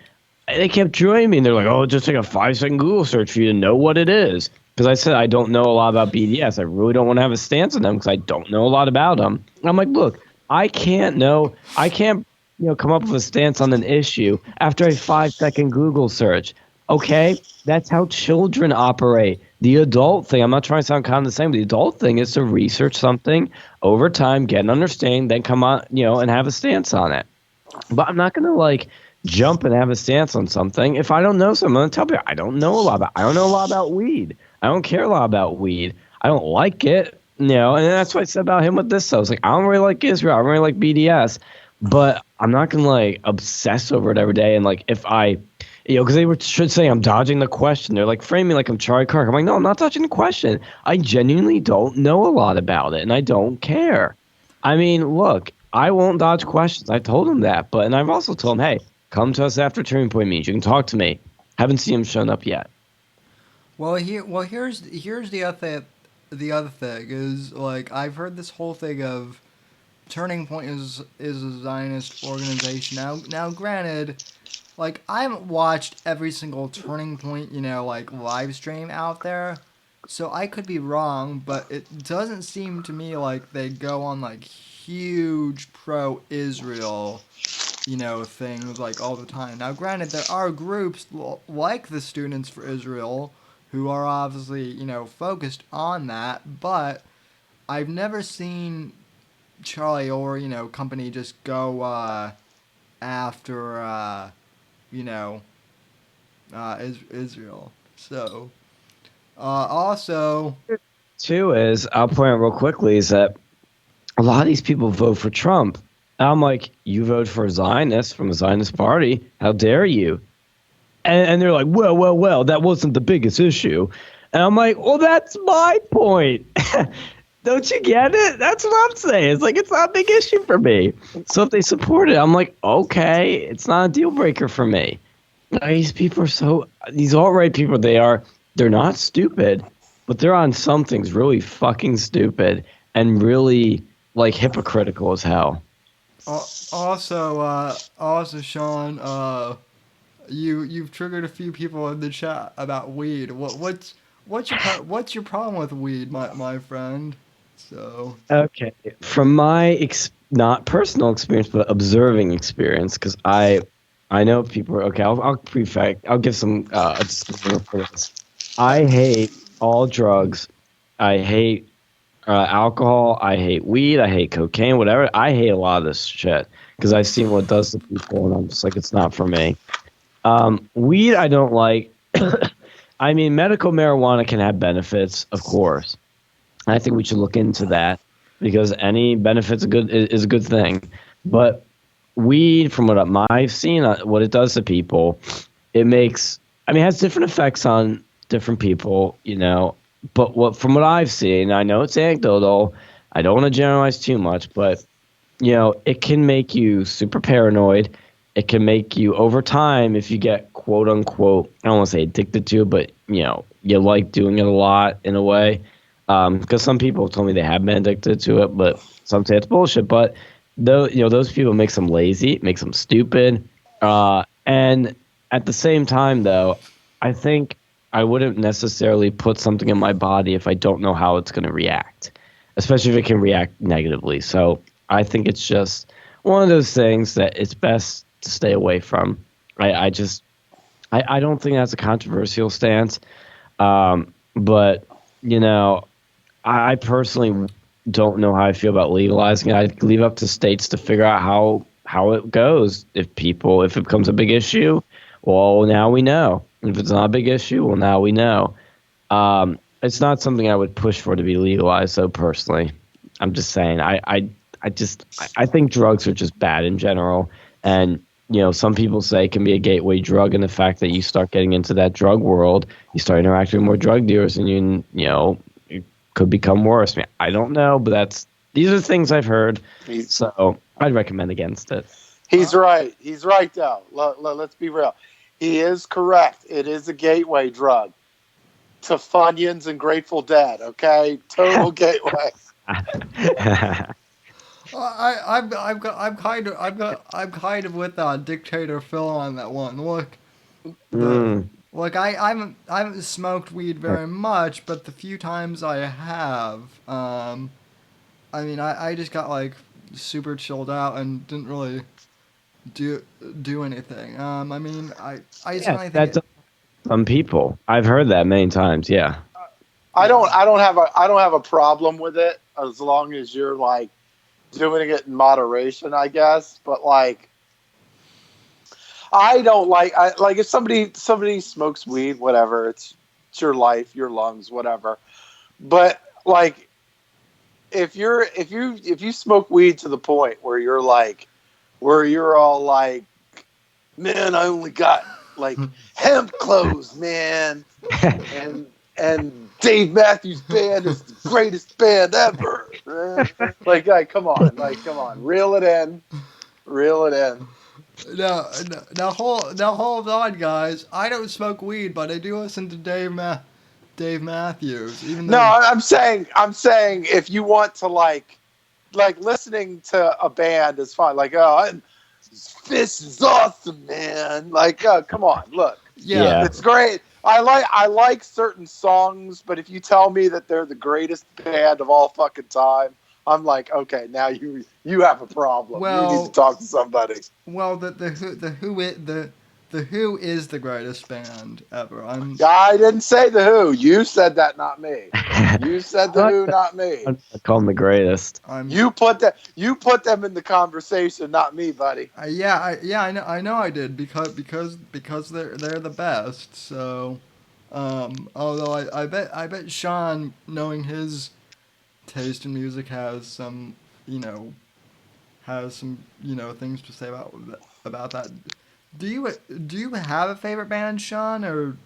they kept joining me, and they're like, oh, just take a 5-second Google search for you to know what it is. Because I said I don't know a lot about BDS. I really don't want to have a stance on them because I don't know a lot about them. I'm like, look, I can't come up with a stance on an issue after a 5-second Google search. Okay, that's how children operate. The adult thing, I'm not trying to sound condescending, but the adult thing is to research something over time, get an understanding, then come on, and have a stance on it. But I'm not gonna jump and have a stance on something if I don't know something. I'm gonna tell people I don't know a lot about weed. I don't care a lot about weed. I don't like it, and that's what I said about him with this. So I was like, I don't really like Israel. I don't really like BDS, but I'm not gonna obsess over it every day. And if I, because they should say I'm dodging the question. They're framing me like I'm Charlie Kirk. I'm like, no, I'm not dodging the question. I genuinely don't know a lot about it, and I don't care. I mean, look, I won't dodge questions. I told him that, and I've also told him, hey, come to us after Turning Point meetings. You can talk to me. Haven't seen him shown up yet. Here's the other thing is I've heard this whole thing of Turning Point is a Zionist organization. Now granted, I haven't watched every single Turning Point live stream out there, so I could be wrong, but it doesn't seem to me like they go on huge pro-Israel things all the time. Now granted, there are groups like the Students for Israel who are obviously, focused on that, but I've never seen Charlie or, company just go after, Israel. So, also... Too is, I'll point out real quickly, is that a lot of these people vote for Trump. And I'm like, you vote for a Zionist from a Zionist party? How dare you? And they're like, well, that wasn't the biggest issue. And I'm like, well, that's my point. Don't you get it? That's what I'm saying. It's it's not a big issue for me. So if they support it, I'm like, okay, it's not a deal breaker for me. These people are these alt-right people, they're not stupid, but they're on some things really fucking stupid and really hypocritical as hell. Also, Sean, you've triggered a few people in the chat about weed. What's your problem with weed, my friend? So okay, from my not personal experience but observing experience, because I know people. Okay, I'll give some a disclaimer for this. I hate all drugs. I hate alcohol. I hate weed. I hate cocaine. Whatever. I hate a lot of this shit because I've seen what it does to people, and I'm just like, it's not for me. Weed, I don't like. I mean, medical marijuana can have benefits, of course. I think we should look into that because any benefits is a good thing. But weed, from what I've seen, what it does to people, it has different effects on different people, But from what I've seen, I know it's anecdotal. I don't want to generalize too much, but it can make you super paranoid. It can make you, over time, if you get quote unquote, I don't want to say addicted to it, but you like doing it a lot in a way. Because some people told me they have been addicted to it, but some say it's bullshit. But those people makes them lazy, makes them stupid. And at the same time, though, I think I wouldn't necessarily put something in my body if I don't know how it's going to react, especially if it can react negatively. So I think it's just one of those things that it's best to stay away from. I don't think that's a controversial stance. But, I personally don't know how I feel about legalizing it. I leave up to states to figure out how it goes. If it becomes a big issue, well, now we know. If it's not a big issue, well, now we know. It's not something I would push for to be legalized. So personally, I'm just saying, I think drugs are just bad in general, and some people say it can be a gateway drug, and the fact that you start getting into that drug world, you start interacting with more drug dealers, and it could become worse. I mean, I don't know, but these are things I've heard, He, so I'd recommend against it. he's right. He's right, though. Let's be real. He is correct. It is a gateway drug to Funyuns and Grateful Dead. Okay, total gateway. I'm kind of with Dictator Phil on that one. Look, Mm. I haven't smoked weed very much, but the few times I have, I mean, I just got like super chilled out and didn't really do do anything. I mean, I Yeah, certainly think that's it. some people. I've heard that many times. Yeah. Yeah. I don't have a problem with it as long as you're like doing it in moderation, I guess. But like, I don't like if somebody smokes weed, whatever. It's your life, your lungs, whatever. But like, if you smoke weed to the point where you're all like, man, I only got like hemp clothes, man, and Dave Matthews Band is the greatest band ever. Come on, reel it in. Now hold on, guys. I don't smoke weed, but I do listen to Dave Matthews. Even No, though, I'm saying if you want to like listening to a band is fine. Like, this is awesome, man. Like, come on, look, yeah, Yeah. it's great. I like certain songs, but if you tell me that they're the greatest band of all fucking time, I'm like, okay, now you have a problem. You need to well, talk to somebody. the Who is the greatest band ever. I didn't say the Who. You said that, not me. You said I the like Who, that. not me. I call them the greatest. I'm You put them in the conversation, not me, buddy. I know I did because they're the best. So, although I bet Sean, knowing his taste in music, you know has some things to say about that. Do you have a favorite band, Sean, or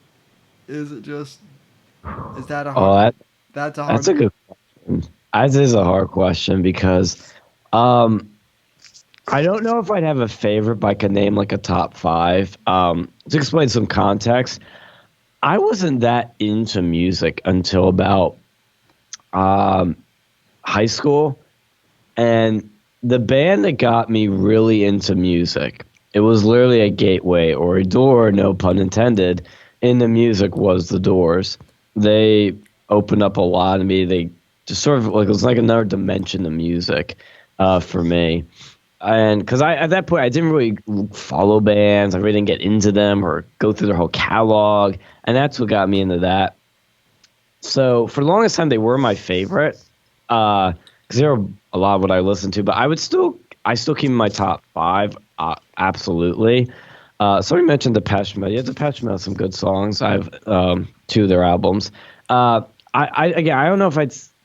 is it just is that a Oh, hard that's a that's hard a good question. As is a hard question because um, I don't know if I'd have a favorite, but I could name like a top five. To explain some context, I wasn't that into music until about um, high school. And the band that got me really into music, it was literally a gateway or a door, no pun intended, into music was the Doors. They opened up a lot of me. They just sort of like it was like another dimension to music for me. And because I at that point I didn't really follow bands, I really didn't get into them or go through their whole catalog, and that's what got me into that. So for the longest time, they were my favorite because they were a lot of what I listened to. But I still keep in my top five, absolutely. Somebody mentioned Depeche Mode. Yeah, Depeche Mode has some good songs. I have two of their albums. Again, I don't know if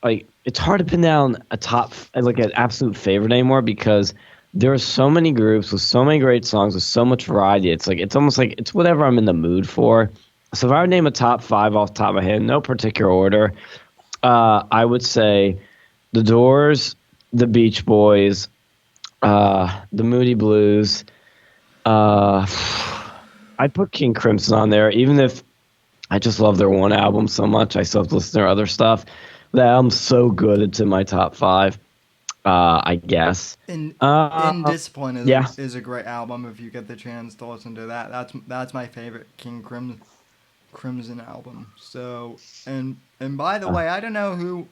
like. It's hard to pin down a top like an absolute favorite anymore because there are so many groups with so many great songs with so much variety. It's almost like it's whatever I'm in the mood for. So if I would name a top five off the top of my head, no particular order, I would say The Doors, The Beach Boys, The Moody Blues. Uh, I'd put King Crimson on there, even if I just love their one album so much. I still have to listen to their other stuff. That album's so good; it's in my top five. I guess. in Uh, Indiscipline yeah. is a great album if you get the chance to listen to that. That's my favorite Crimson album. So and by the way, I don't know who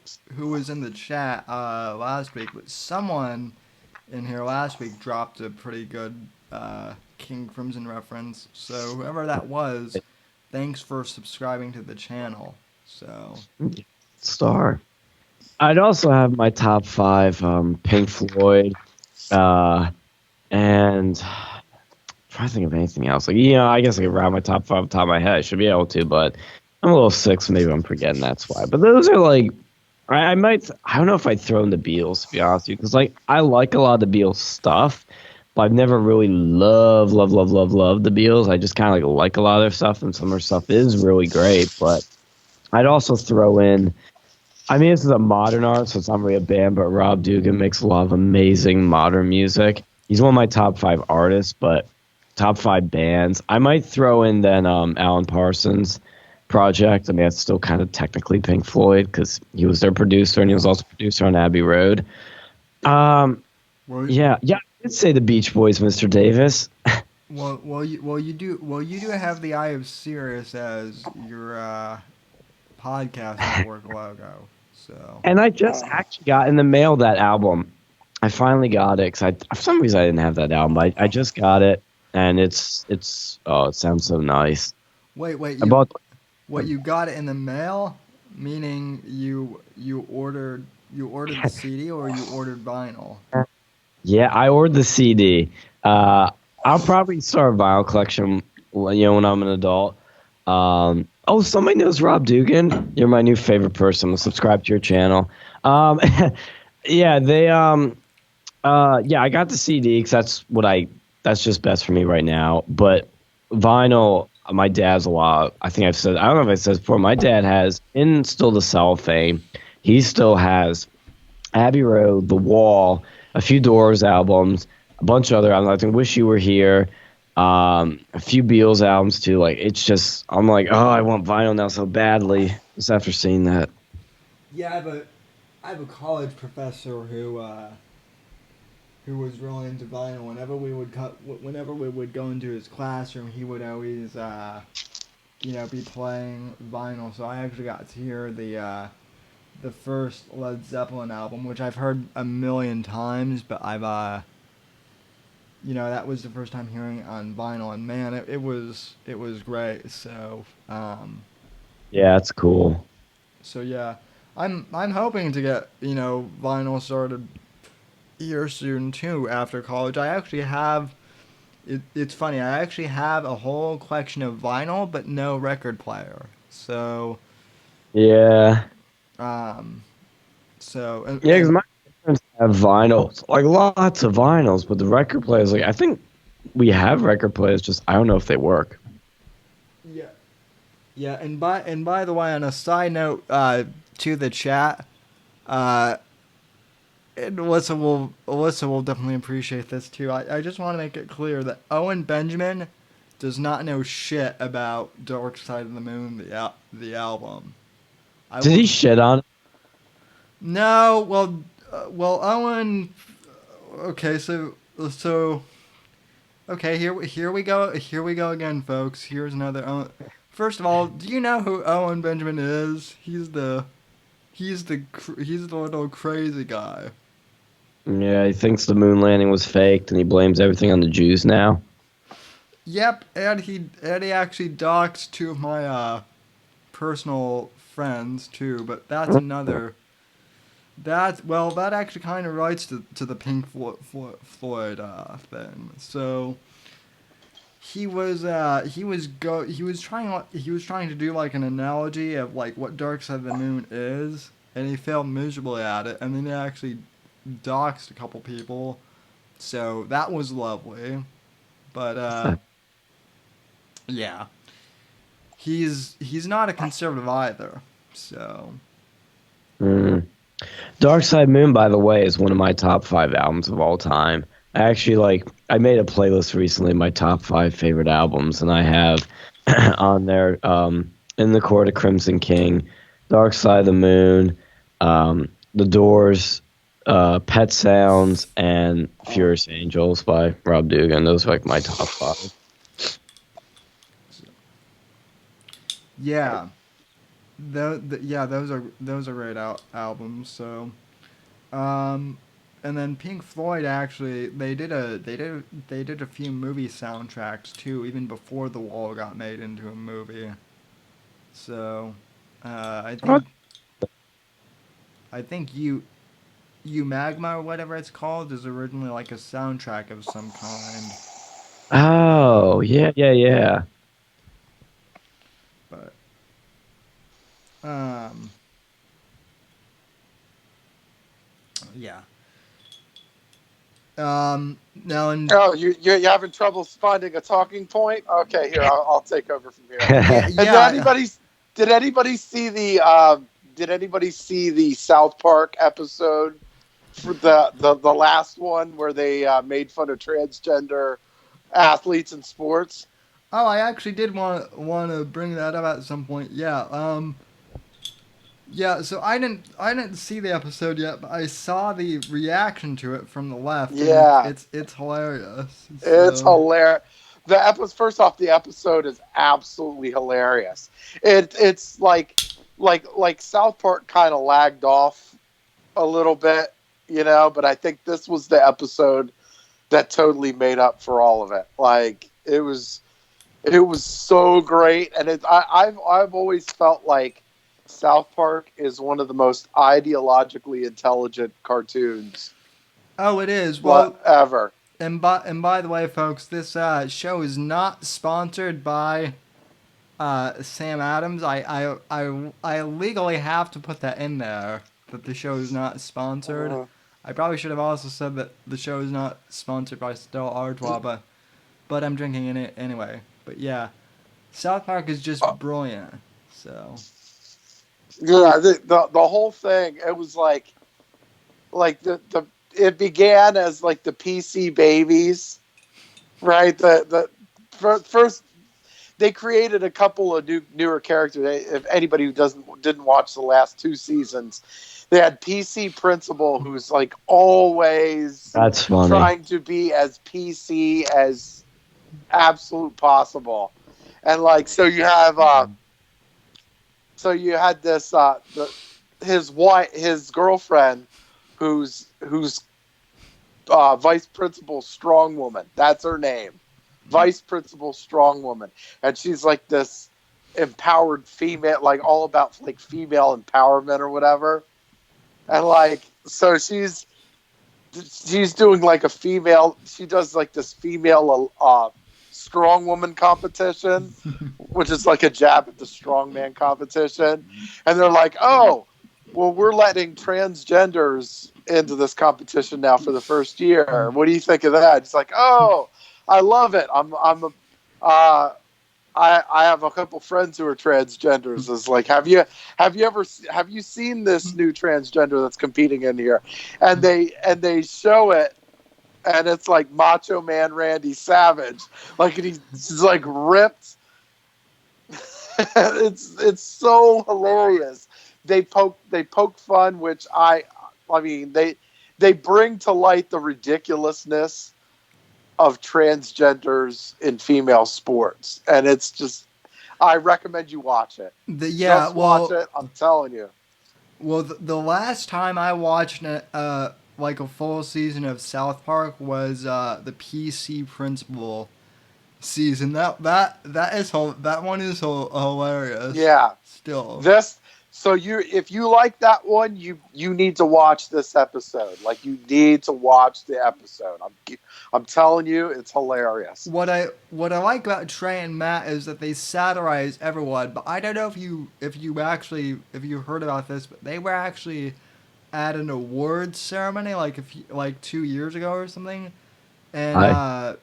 was in the chat last week, but someone in here last week dropped a pretty good King Crimson reference. So whoever that was, thanks for subscribing to the channel. So Star. I'd also have my top five: Pink Floyd, uh, and I'm trying to think of anything else. Like, I guess I could round my top five off the top of my head. I should be able to, but I'm a little sick, so maybe I'm forgetting. That's why. But those are like, I might. I don't know if I'd throw in the Beatles, to be honest with you, because like I like a lot of the Beatles stuff, but I've never really loved the Beatles. I just kind of like a lot of their stuff, and some of their stuff is really great. But I'd also throw in. I mean, this is a modern art, so it's not really a band, but Rob Dugan makes a lot of amazing modern music. He's one of my top five artists, but top five bands. I might throw in then Alan Parsons project. I mean, that's still kind of technically Pink Floyd because he was their producer and he was also producer on Abbey Road. Um, Well, yeah, I'd say the Beach Boys, Mr. Davis. you do have the Eye of Sirius as your podcast network logo. So And I just actually got in the mail that album. I finally got it because for some reason I didn't have that album. I just got it, and it's oh, it sounds so nice. wait, I bought you got it in the mail, meaning you ordered the CD or you ordered vinyl. yeah, I ordered the CD. I'll probably start a vinyl collection, when I'm an adult. Oh, somebody knows Rob Dugan. You're my new favorite person. I'll subscribe to your channel. Um, yeah, I got the CD because that's just best for me right now. But vinyl, my dad's a lot. I don't know if I said this before. My dad has in still the cellophane. He still has Abbey Road, The Wall, a few Doors albums, a bunch of other albums. I think Wish You Were Here, a few Beatles albums too. Like it's just, I'm like, oh, I want vinyl now so badly. Just after seeing that. Yeah, I have a college professor who was really into vinyl. Whenever we would go into his classroom, he would always be playing vinyl. So I actually got to hear the first Led Zeppelin album, which I've heard a million times, but that was the first time hearing it on vinyl, and man, it was great. Yeah, it's cool. So yeah, I'm hoping to get vinyl started here soon too after college. I actually have. It's funny. I actually have a whole collection of vinyl, but no record player. Yeah. Um, so Yeah, because and my parents have vinyls, like lots of vinyls, but the record players, like I think we have record players, just I don't know if they work. yeah, yeah. And by the way, on a side note, to the chat, uh, and Alyssa will definitely appreciate this too. I just want to make it clear that Owen Benjamin does not know shit about Dark Side of the Moon, the album. I Did will. he shit on it? No, well, Owen. Okay, so okay, here we go again, folks. Here's another Owen. First of all, do you know who Owen Benjamin is? He's the little crazy guy. Yeah, he thinks the moon landing was faked, and he blames everything on the Jews now. Yep, and he actually doxed two of my personal friends too, but that's another. That actually kind of writes to the Pink Floyd thing. So he was trying to do like an analogy of like what Dark Side of the Moon is, and he failed miserably at it. And then he actually doxed a couple people, so that was lovely. But yeah, he's not a conservative either. So Mm. Dark Side Moon, by the way, is one of my top five albums of all time. I made a playlist recently, my top five favorite albums, and I have on there In the Court of Crimson King, Dark Side of the Moon, The Doors, Pet Sounds, and Furious Angels by Rob Dugan. Those are like my top five. yeah, those are great albums. So um, and then Pink Floyd actually they did a few movie soundtracks too, even before The Wall got made into a movie. So I think I think you Magma or whatever it's called is originally like a soundtrack of some kind. Oh, yeah, yeah, yeah. But um, yeah. Now and Oh, you're having trouble finding a talking point? Okay, here I'll take over from here. yeah, And yeah. did anybody see the did anybody see the South Park episode for the last one where they made fun of transgender athletes in sports? Oh, I actually did want to bring that up at some point. Yeah. Yeah. So I didn't see the episode yet, but I saw the reaction to it from the left, and Yeah, it's hilarious. it's So. hilarious. The episode first off, the episode is absolutely hilarious. It's like South Park kind of lagged off a little bit, but I think this was the episode that totally made up for all of it. Like it was so great, and I've always felt like South Park is one of the most ideologically intelligent cartoons Oh, it is. Well, ever. and by the way, folks, this show is not sponsored by Sam Adams. I legally have to put that in there that the show is not sponsored. Uh, I probably should have also said that the show is not sponsored by Stella Artois, but I'm drinking in it anyway. But yeah, South Park is just brilliant. So yeah, the whole thing. It was like the it began as like the PC babies, right? First they created a couple of newer characters. If anybody who didn't watch the last two seasons, they had PC Principal, who's like always That's funny. trying to be as PC as absolute possible, and like so you had this his girlfriend who's vice principal strong woman. That's her name, vice principal strong woman, and she's like this empowered female, like all about like female empowerment or whatever. And like so she's doing like a female. She does like this female strong woman competition, which is like a jab at the strongman competition. And they're like, oh, well, we're letting transgenders into this competition now for the first year. What do you think of that? It's like, oh, I love it. I have a couple friends who are transgenders. Is like, have you seen this new transgender that's competing in here? And they show it, and it's like Macho Man Randy Savage, like he's like ripped. It's so hilarious. They poke fun, which I mean they bring to light the ridiculousness of transgenders in female sports, and it's just I recommend you watch it. Yeah, Just watch it. I'm telling you. well, the last time I watched like a full season of South Park was the PC Principal season. That one is hilarious. Yeah. Still. This so if you like that one, you need to watch this episode. Like you need to watch the episode. I'm telling you, it's hilarious. What I like about Trey and Matt is that they satirize everyone, but I don't know if you heard about this, but they were actually at an awards ceremony like 2 years ago or something, and I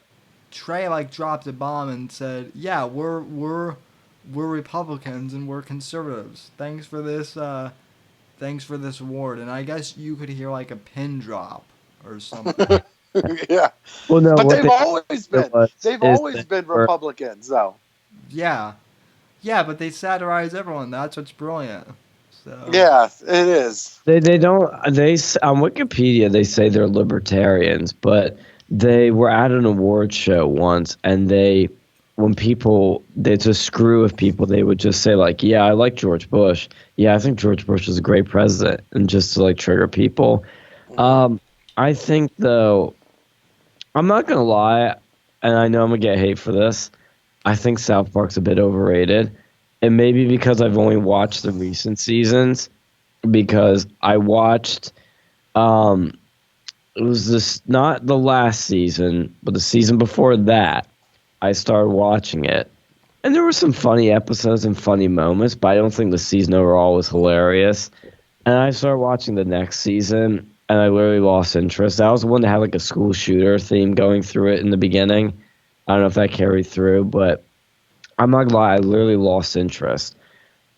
Trey like dropped a bomb and said, "Yeah, we're Republicans and we're conservatives. Thanks for this award." And I guess you could hear like a pin drop or something. Yeah. well, no, But what they was they've is always that been Republicans though. Yeah, yeah, but they satirize everyone. That's what's brilliant. So Yeah, it is. they don't on Wikipedia they say they're libertarians, but they were at an award show once, and when people they to screw with people, they would just say like, "Yeah, I like George Bush. Yeah, I think George Bush is a great president," and just to like trigger people. I think though, I'm not gonna lie, and I know I'm gonna get hate for this. I think South Park's a bit overrated, and maybe because I've only watched the recent seasons, because I watched. Um, it was this not the last season, but the season before that. I started watching it, and there were some funny episodes and funny moments, but I don't think the season overall was hilarious. And I started watching the next season, and I literally lost interest. That was the one that had like a school shooter theme going through it in the beginning. I don't know if that carried through, but I'm not gonna lie, I literally lost interest.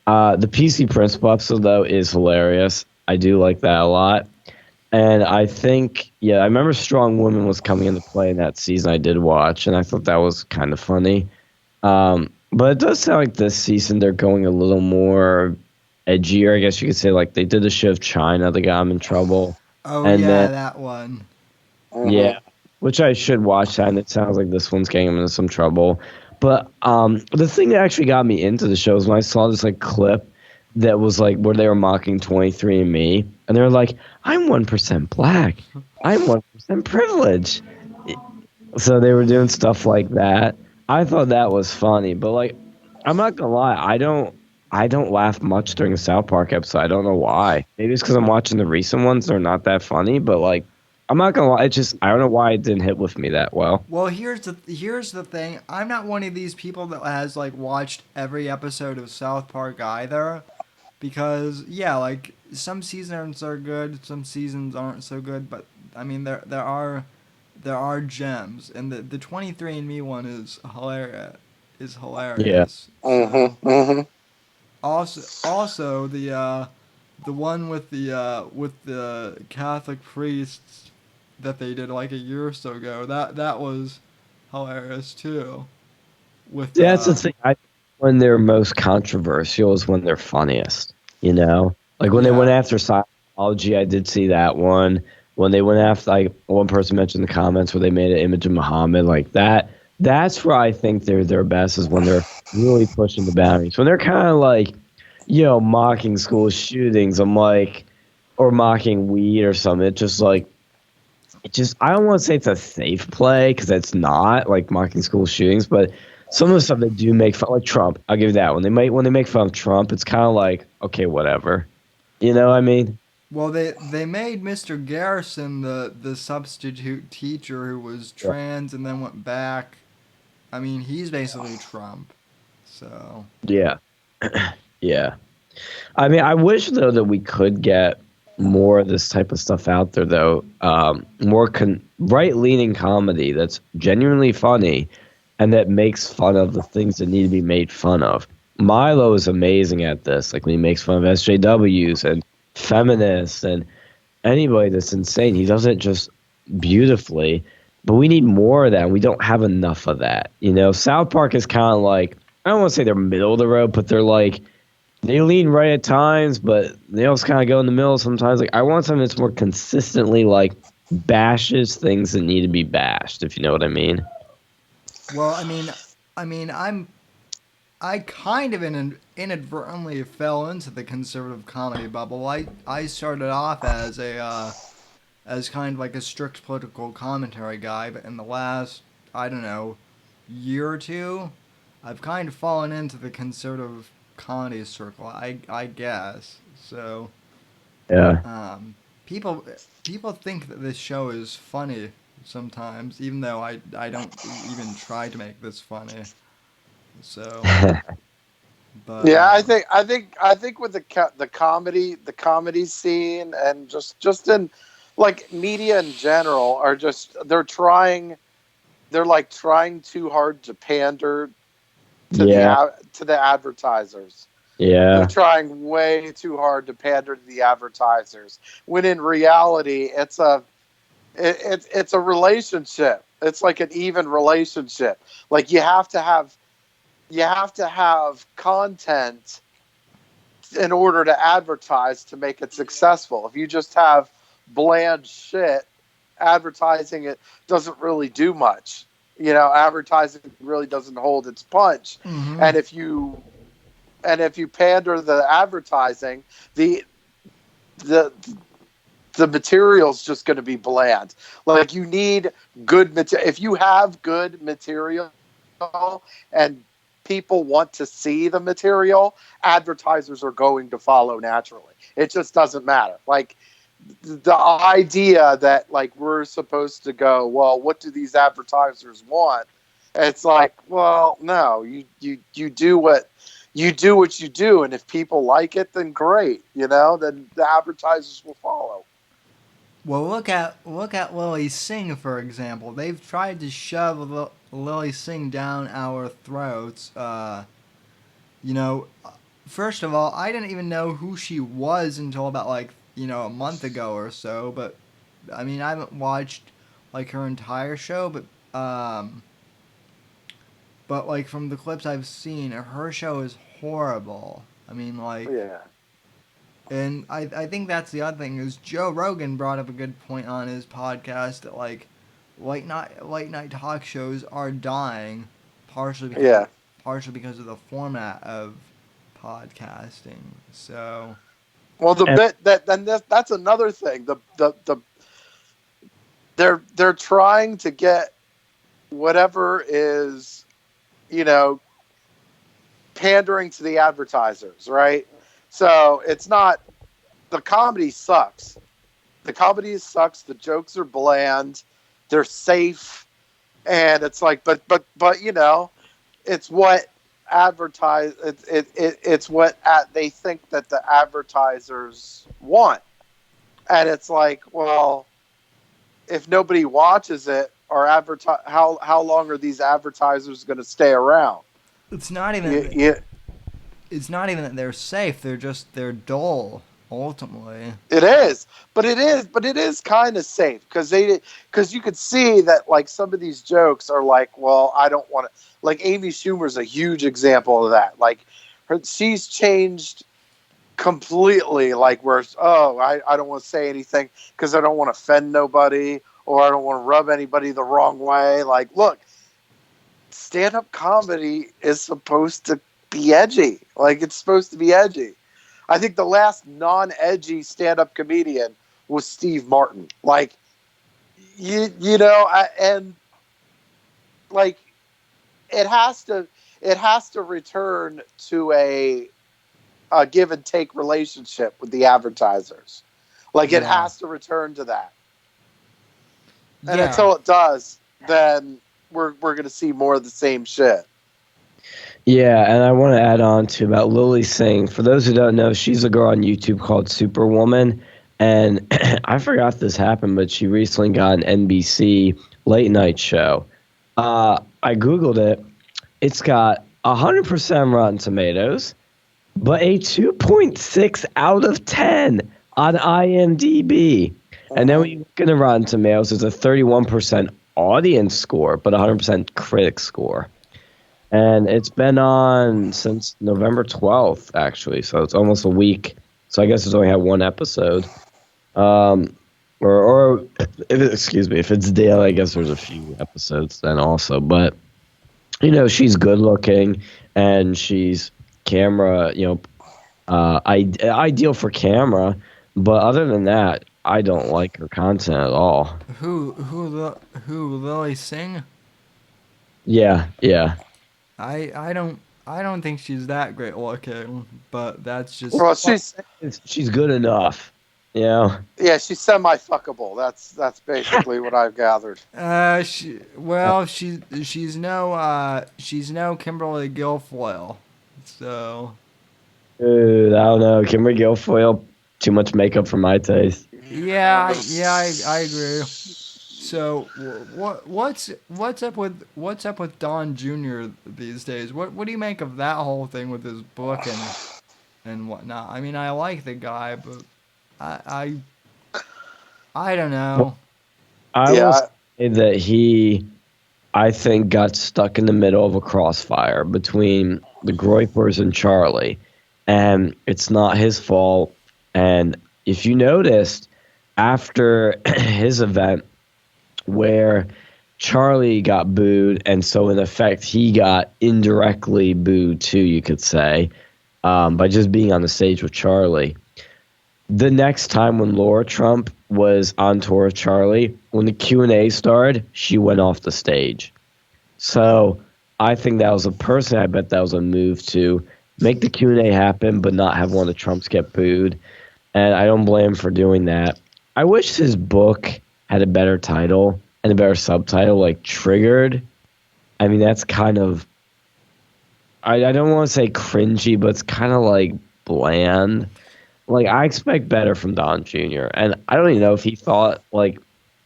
The PC Principal episode though is hilarious. I do like that a lot. And I think, yeah, I remember Strong Woman was coming into play in that season I did watch, and I thought that was kind of funny. But it does sound like this season they're going a little more edgier, I guess you could say. Like they did the show of China that got them in trouble. Oh And yeah, then, that one. yeah, which I should watch that, and it sounds like this one's getting them into some trouble. But the thing that actually got me into the show is when I saw this like clip that was like where they were mocking 23andMe, and they were like, "I'm 1% black, I'm 1% privileged." So they were doing stuff like that. I thought that was funny, but like, I'm not gonna lie, I don't laugh much during a South Park episode. I don't know why. Maybe it's because I'm watching the recent ones; they're not that funny. But like, I'm not gonna lie, I don't know why it didn't hit with me that well. Well, here's the thing. I'm not one of these people that has like watched every episode of South Park either, because yeah, like some seasons are good, some seasons aren't so good. But I mean, there are gems, and the 23andMe one is hilarious. Is Yeah, hilarious. So Mm-hmm. Mm-hmm. also the one with the Catholic priests that they did like a year or so ago. That was hilarious too. With that's the thing. When they're most controversial is when they're funniest. You know, like when they went yeah. after Scientology, I did see that one. When they went after, like one person mentioned in the comments where they made an image of Muhammad, like that. That's where I think they're their best is when they're really pushing the boundaries. When they're kind of like, mocking school shootings. I'm like, or mocking weed or something. It just I don't want to say it's a safe play because it's not like mocking school shootings, but some of the stuff they do make fun, like Trump. I'll give you that one. When they make fun of Trump, it's kind of like okay, whatever. You know what I mean? Well, they made Mr. Garrison the substitute teacher who was Yeah. trans and then went back. I mean, he's basically Trump. So Yeah. Yeah. I mean, I wish though that we could get more of this type of stuff out there, though. More right-leaning comedy that's genuinely funny and that makes fun of the things that need to be made fun of. Milo is amazing at this. Like when he makes fun of SJWs and feminists and anybody that's insane, he does it just beautifully. But we need more of that. And we don't have enough of that. South Park is kind of like I don't want to say they're middle of the road, but they're like they lean right at times, but they also kind of go in the middle sometimes. Like I want something that's more consistently like bashes things that need to be bashed, if you know what I mean. well, I mean, I kind of inadvertently fell into the conservative comedy bubble. I started off as kind of like a strict political commentary guy, but in the last, I don't know, year or two, I've kind of fallen into the conservative comedy circle. I guess so. Yeah. Um, people people think that this show is funny sometimes, even though I don't even try to make this funny. So, but Yeah, I think with the comedy scene and just in like media in general are just they're like trying too hard to pander to Yeah. the advertisers. They're Yeah. trying way too hard to pander to the advertisers when in reality it's a relationship. It's like an even relationship. Like you have to have content in order to advertise to make it successful. If you just have bland shit, advertising it doesn't really do much. Advertising really doesn't hold its punch. hmm And if you pander the advertising, the the the material's just going to be bland. Like you need good material. If you have good material and people want to see the material, advertisers are going to follow naturally. It just doesn't matter. Like the idea that like we're supposed to go, well, what do these advertisers want? It's like, well, no, you do what you do, and if people like it, then great, then the advertisers will follow. Well, look at Lily Singh, for example. They've tried to shove Lily Singh down our throats. First of all, I didn't even know who she was until about a month ago or so. But I mean, I haven't watched like her entire show, but like from the clips I've seen, her show is horrible. I mean, like, Yeah. And I think that's the other thing is Joe Rogan brought up a good point on his podcast that like late night talk shows are dying partially because of the format of podcasting. So well, that's another thing. They're trying to get whatever is pandering to the advertisers, right? So it's not, the comedy sucks. The comedy sucks. The jokes are bland. They're safe. And it's like, but it's what it's what they think that the advertisers want. And it's like, well, if nobody watches it, or how long are these advertisers going to stay around? It's not even it's not even that they're safe. They're dull. Ultimately, it is kind of safe because you could see that like some of these jokes are like, well, I don't want to. Like Amy Schumer's a huge example of that. Like she's changed completely. Like where I don't want to say anything because I don't want to offend nobody or I don't want to rub anybody the wrong way. Like, look, stand-up comedy is supposed to be edgy. Like it's supposed to be edgy. I think the last non-edgy stand-up comedian was Steve Martin. Like, and like it has to return to a give and take relationship with the advertisers. Like it has to return to that. And until it does, then we're going to see more of the same shit. Yeah, and I want to add on to about Lily Singh. For those who don't know, she's a girl on YouTube called Superwoman, and I forgot this happened, but she recently got an NBC late night show. I Googled it. It's got 100% Rotten Tomatoes, but a 2.6 out of 10 on IMDb. And then when you look at the Rotten Tomatoes, it's a 31% audience score, but 100% critic score. And it's been on since November 12th, actually. So it's almost a week. So I guess it's only had one episode. If it's daily, I guess there's a few episodes then also. But, she's good looking and she's camera, ideal for camera. But other than that, I don't like her content at all. Who Lily Singh? Yeah. I don't think she's that great looking, but that's just. Well, she's good enough, Yeah, she's semi-fuckable. That's basically what I've gathered. She's no Kimberly Guilfoyle, so. Dude, I don't know. Kimberly Guilfoyle, too much makeup for my taste. Yeah, I agree. So what's up with Don Jr. these days? What do you make of that whole thing with his book and whatnot? I mean, I like the guy, but I don't know. I will say that he, I think, got stuck in the middle of a crossfire between the Groypers and Charlie, and it's not his fault. And if you noticed, after his event, where Charlie got booed, and so in effect he got indirectly booed too, you could say, by just being on the stage with Charlie. The next time when Laura Trump was on tour with Charlie, when the Q&A started, she went off the stage. So I think that was a person. I bet that was a move to make the Q&A happen, but not have one of the Trumps get booed. And I don't blame him for doing that. I wish his book had a better title and a better subtitle, like Triggered. I mean, that's kind of, I don't want to say cringy, but it's kind of like bland. Like, I expect better from Don Jr. And I don't even know if he thought,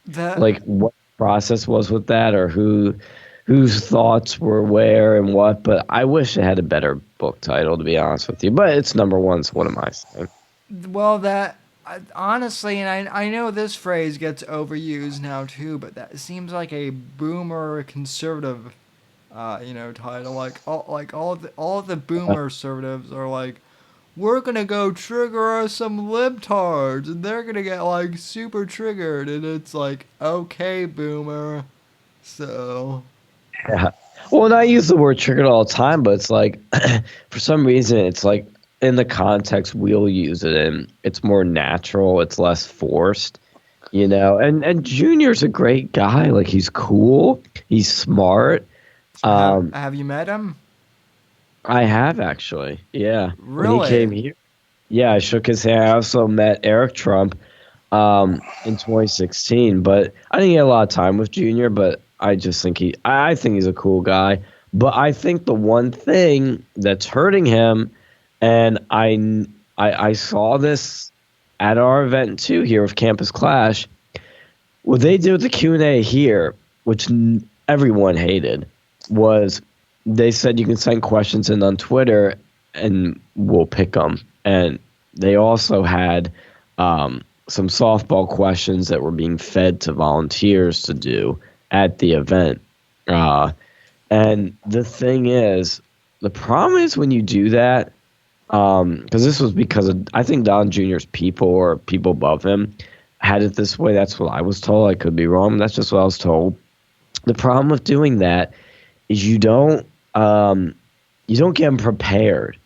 That like what the process was with that or whose thoughts were where and what, but I wish it had a better book title, to be honest with you. But it's number one, so what am I saying? Well, honestly, and I know this phrase gets overused now too, but that seems like a boomer conservative, title. Like all of the boomer conservatives are like, we're gonna go trigger some libtards, and they're gonna get like super triggered, and it's like, okay, boomer. So Yeah. Well, and I use the word triggered all the time, but it's like, for some reason, it's like in the context we'll use it in, it's more natural, it's less forced, you know. And Junior's a great guy. Like he's cool, he's smart. Um, have you met him? I have actually, yeah. When he Really? came here, yeah, I shook his hand. I also met Eric Trump in 2016. But I didn't get a lot of time with Junior. But I just think I think he's a cool guy. But I think the one thing that's hurting him, and I saw this at our event too here with Campus Clash. What they did with the Q&A here, which everyone hated, was they said you can send questions in on Twitter and we'll pick them. And they also had some softball questions that were being fed to volunteers to do at the event. Uh, and the thing is, the problem is when you do that, because this was because of, I think Don Jr.'s people or people above him had it this way. That's what I was told. I could be wrong. That's just what I was told. The problem with doing that is you don't get them prepared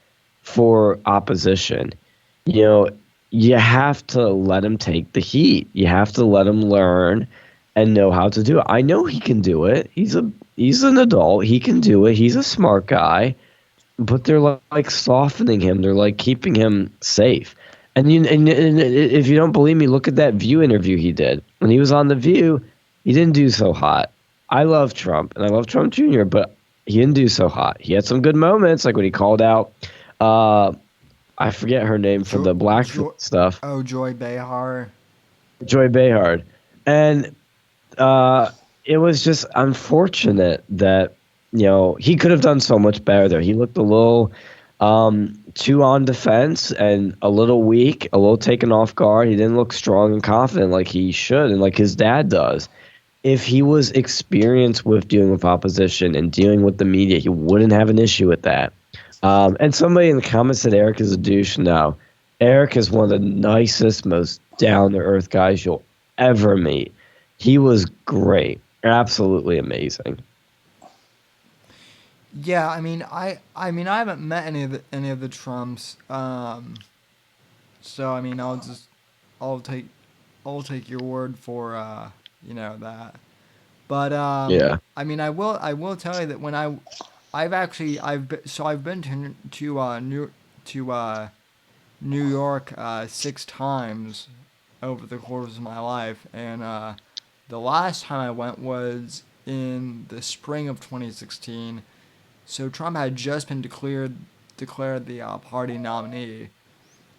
for opposition. You know, you have to let him take the heat. You have to let him learn and know how to do it. I know he can do it. He's an adult. He can do it. He's a smart guy. But they're like softening him. They're like keeping him safe. And if you don't believe me, look at that View interview he did. When he was on the View, he didn't do so hot. I love Trump and I love Trump Jr., but he didn't do so hot. He had some good moments, like when he called out, uh, I forget her name for Jo- the black jo- stuff, Joy Behar. Joy Behar, and uh, it was just unfortunate that he could have done so much better there. He looked a little too on defense and a little weak, a little taken off guard. He didn't look strong and confident like he should and like his dad does. If he was experienced with dealing with opposition and dealing with the media, he wouldn't have an issue with that. And somebody in the comments said Eric is a douche. No, Eric is one of the nicest, most down to earth guys you'll ever meet. He was great, absolutely amazing. Yeah, I haven't met any of the Trumps. So I mean, I'll take I'll take your word for that. But Yeah. I will tell you that when I've been to New York 6 times over the course of my life, and the last time I went was in the spring of 2016. So Trump had just been declared the party nominee,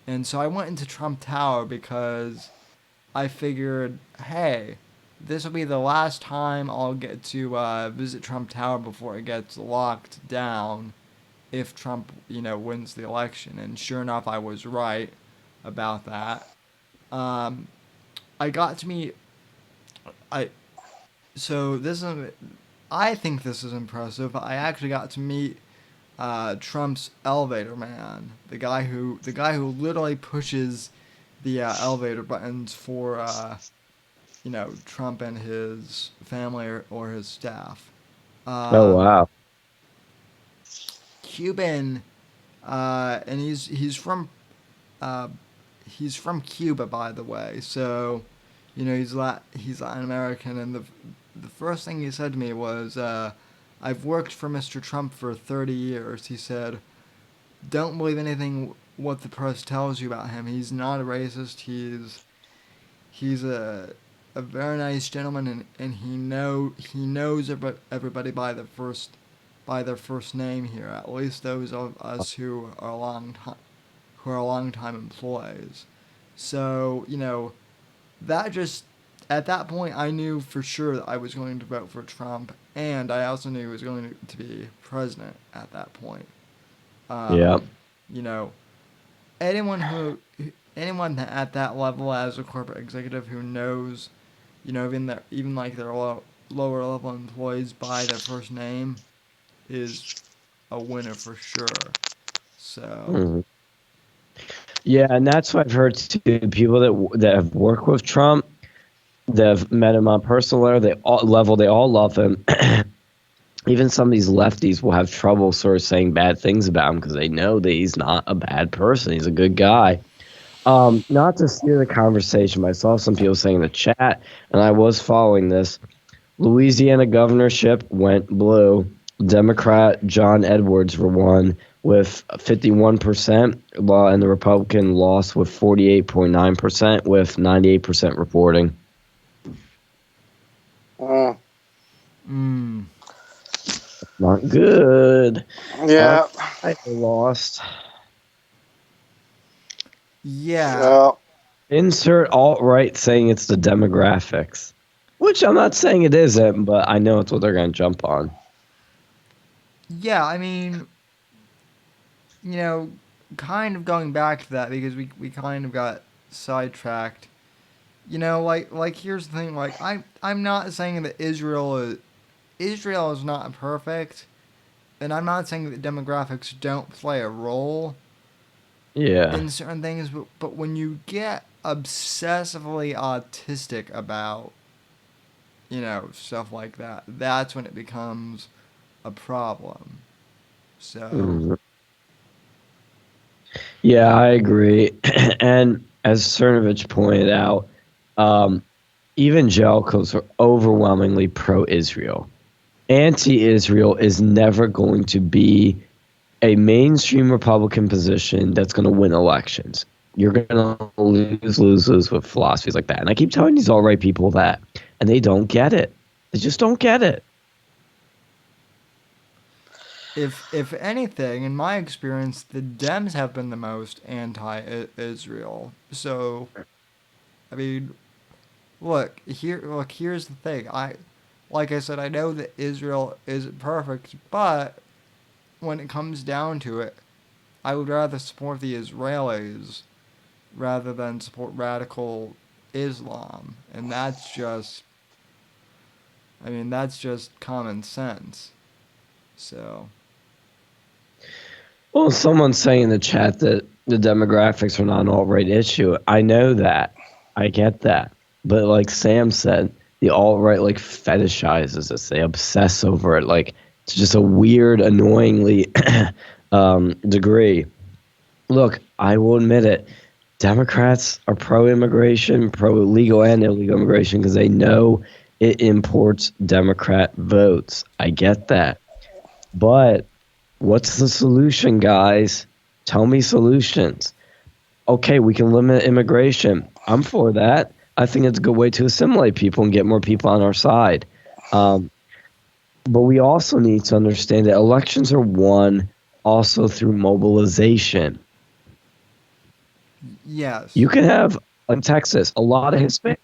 and so I went into Trump Tower because I figured, hey, this will be the last time I'll get to visit Trump Tower before it gets locked down if Trump, wins the election. And sure enough, I was right about that. Um, I got to meet. I so this is. I think this is impressive. I actually got to meet Trump's elevator man, the guy who literally pushes the elevator buttons for Trump and his family or his staff. Oh Um, wow. Cuban, and uh, he's from Cuba, by the way. So, he's Latin American, and the first thing he said to me was, I've worked for Mr. Trump for 30 years. He said, don't believe anything what the press tells you about him. He's not a racist. He's a very nice gentleman, and he knows everybody by their first name here. At least those of us who are long time employees. So that just at that point I knew for sure that I was going to vote for Trump, and I also knew he was going to be president at that point. Yeah. You know, anyone anyone at that level as a corporate executive who knows, even like their lower level employees by their first name is a winner for sure. So Mhm. Yeah, and that's what I've heard too. People that have worked with Trump, that have met him on personal level, they all love him. Even some of these lefties will have trouble sort of saying bad things about him because they know that he's not a bad person. He's a good guy. Not to steer the conversation, but I saw some people saying in the chat, and I was following this. Louisiana governorship went blue. Democrat John Edwards won with 51%, and the Republican lost with 48.9%, with 98% reporting. Mm. Not good. Yeah. I lost. yeah, Yeah. Insert alt-right saying it's the demographics, which I'm not saying it isn't, but I know it's what they're going to jump on. yeah. I mean, you know, kind of going back to that because we kind of got sidetracked. Like here's the thing. Like I'm not saying that Israel is not perfect, and I'm not saying that demographics don't play a role Yeah. in certain things, but when you get obsessively autistic about stuff like that, that's when it becomes a problem. So Mhm. Yeah, I agree. And as Cernovich pointed out, um, evangelicals are overwhelmingly pro-Israel. Anti-Israel is never going to be a mainstream Republican position that's going to win elections. You're going to lose with philosophies like that. And I keep telling these alt-right people that, and they don't get it. They just don't get it. if anything, in my experience, the Dems have been the most anti-Israel. So I mean, here's the thing. Like I said, I know that Israel isn't perfect, but when it comes down to it, I would rather support the Israelis rather than support radical Islam, and that's just common sense. So Well, someone's saying in the chat that the demographics are not an alt-right issue. I know that. I get that. But like Sam said, the alt-right like fetishizes this. They obsess over it. Like it's just a weird, annoyingly degree. Look, I will admit it. Democrats are pro-immigration, pro-legal and illegal immigration because they know it imports Democrat votes. I get that. But what's the solution, guys? Tell me solutions. Okay, we can limit immigration. I'm for that. I think it's a good way to assimilate people and get more people on our side. Um, but we also need to understand that elections are won also through mobilization. You yes, can have, in Texas, a lot of Hispanics.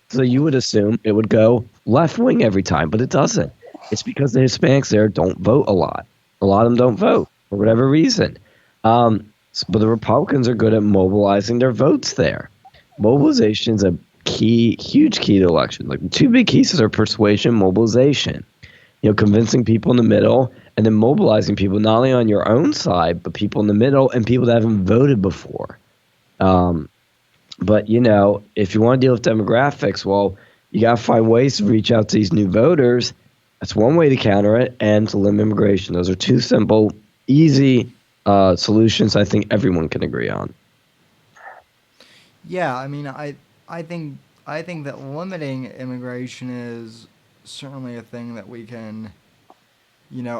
So you would assume it would go left wing every time, but it doesn't. It's because the Hispanics there don't vote a lot. A lot of them don't vote for whatever reason. But the Republicans are good at mobilizing their votes there. Mobilization is a key, huge key to election. Like the two big keys are persuasion, mobilization. Convincing people in the middle, and then mobilizing people not only on your own side, but people in the middle and people that haven't voted before. But if you want to deal with demographics, well, you got to find ways to reach out to these new voters. That's one way to counter it, and to limit immigration. Those are two simple, easy solutions I think everyone can agree on. yeah. I mean, I think I think that limiting immigration is certainly a thing that we can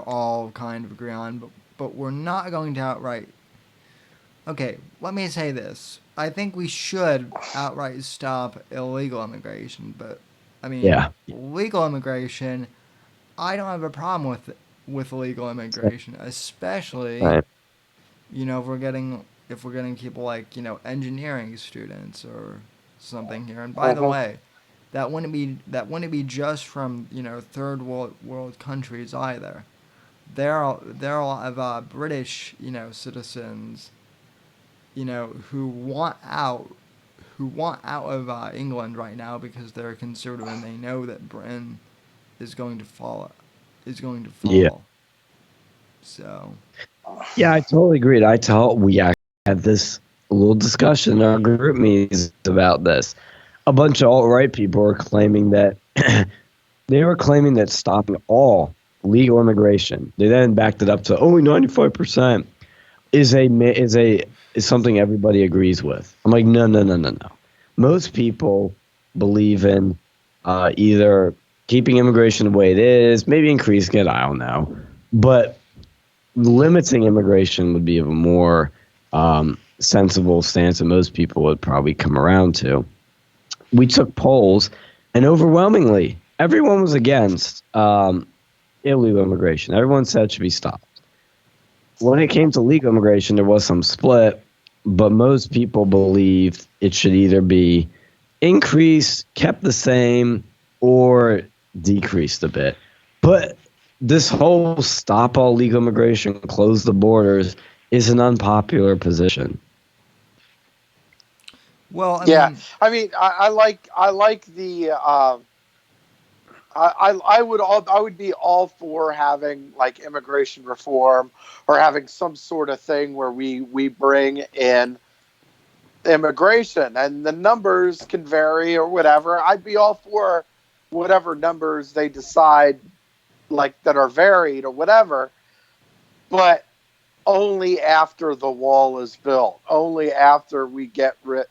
all kind of agree on, but we're not going to outright. Okay, let me say this. I think we should outright stop illegal immigration, but I mean, Yeah. legal immigration, I don't have a problem with illegal immigration, especially Right. if we're getting people like engineering students or something here. And by the Mhm. way, that wouldn't be just from third world countries either. There are a lot of British citizens who want out of England right now because they're conservative and they know that Britain is going to fall is going to Yeah. fall. So Yeah, I totally agreed. We actually had this little discussion in our group meetings about this. A bunch of alt-right people were claiming that stopping all legal immigration, they then backed it up to only 95% is something everybody agrees with. I'm like, no, no, no, no, no. Most people believe in either keeping immigration the way it is, maybe increasing it. I don't know, but limiting immigration would be a more sensible stance that most people would probably come around to. We took polls, and overwhelmingly, everyone was against illegal immigration. Everyone said it should be stopped. When it came to legal immigration, there was some split, but most people believed it should either be increased, kept the same, or decreased a bit. But this whole stop all legal immigration, close the borders, is an unpopular position. well, I Yeah, mean, I mean, I like the I would be all for having like immigration reform or having some sort of thing where we bring in immigration and the numbers can vary or whatever. I'd be all for whatever numbers they decide like that are varied or whatever, but only after the wall is built, only after we get rid,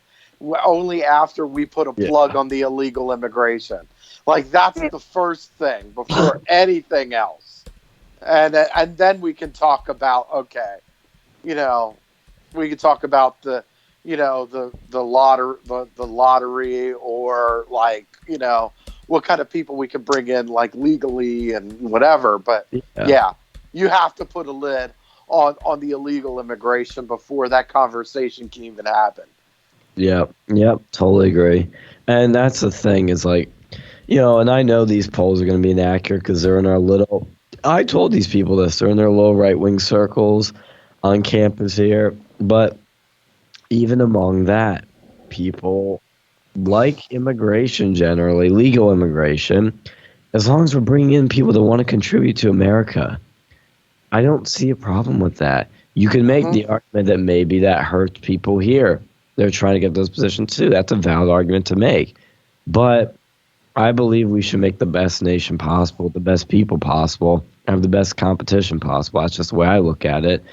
only after we put a Yeah. plug on the illegal immigration. Like that's the first thing before anything else, and then we can talk about okay, you know, we could talk about the lottery or like what kind of people we can bring in like legally and whatever. But Yeah. yeah, you have to put a lid on the illegal immigration before that conversation can even happen. Yep. Yep. Totally agree. And that's the thing is like, and I know these polls are going to be inaccurate because they're in our little. I told these people this. They're in their little right wing circles on campus here. But even among that, people like immigration generally, legal immigration, as long as we're bringing in people that want to contribute to America, I don't see a problem with that. You can make Hmm. the argument that maybe that hurts people here. They're trying to get those positions too. That's a valid argument to make. But I believe we should make the best nation possible, the best people possible, have the best competition possible. That's just the way I look at it.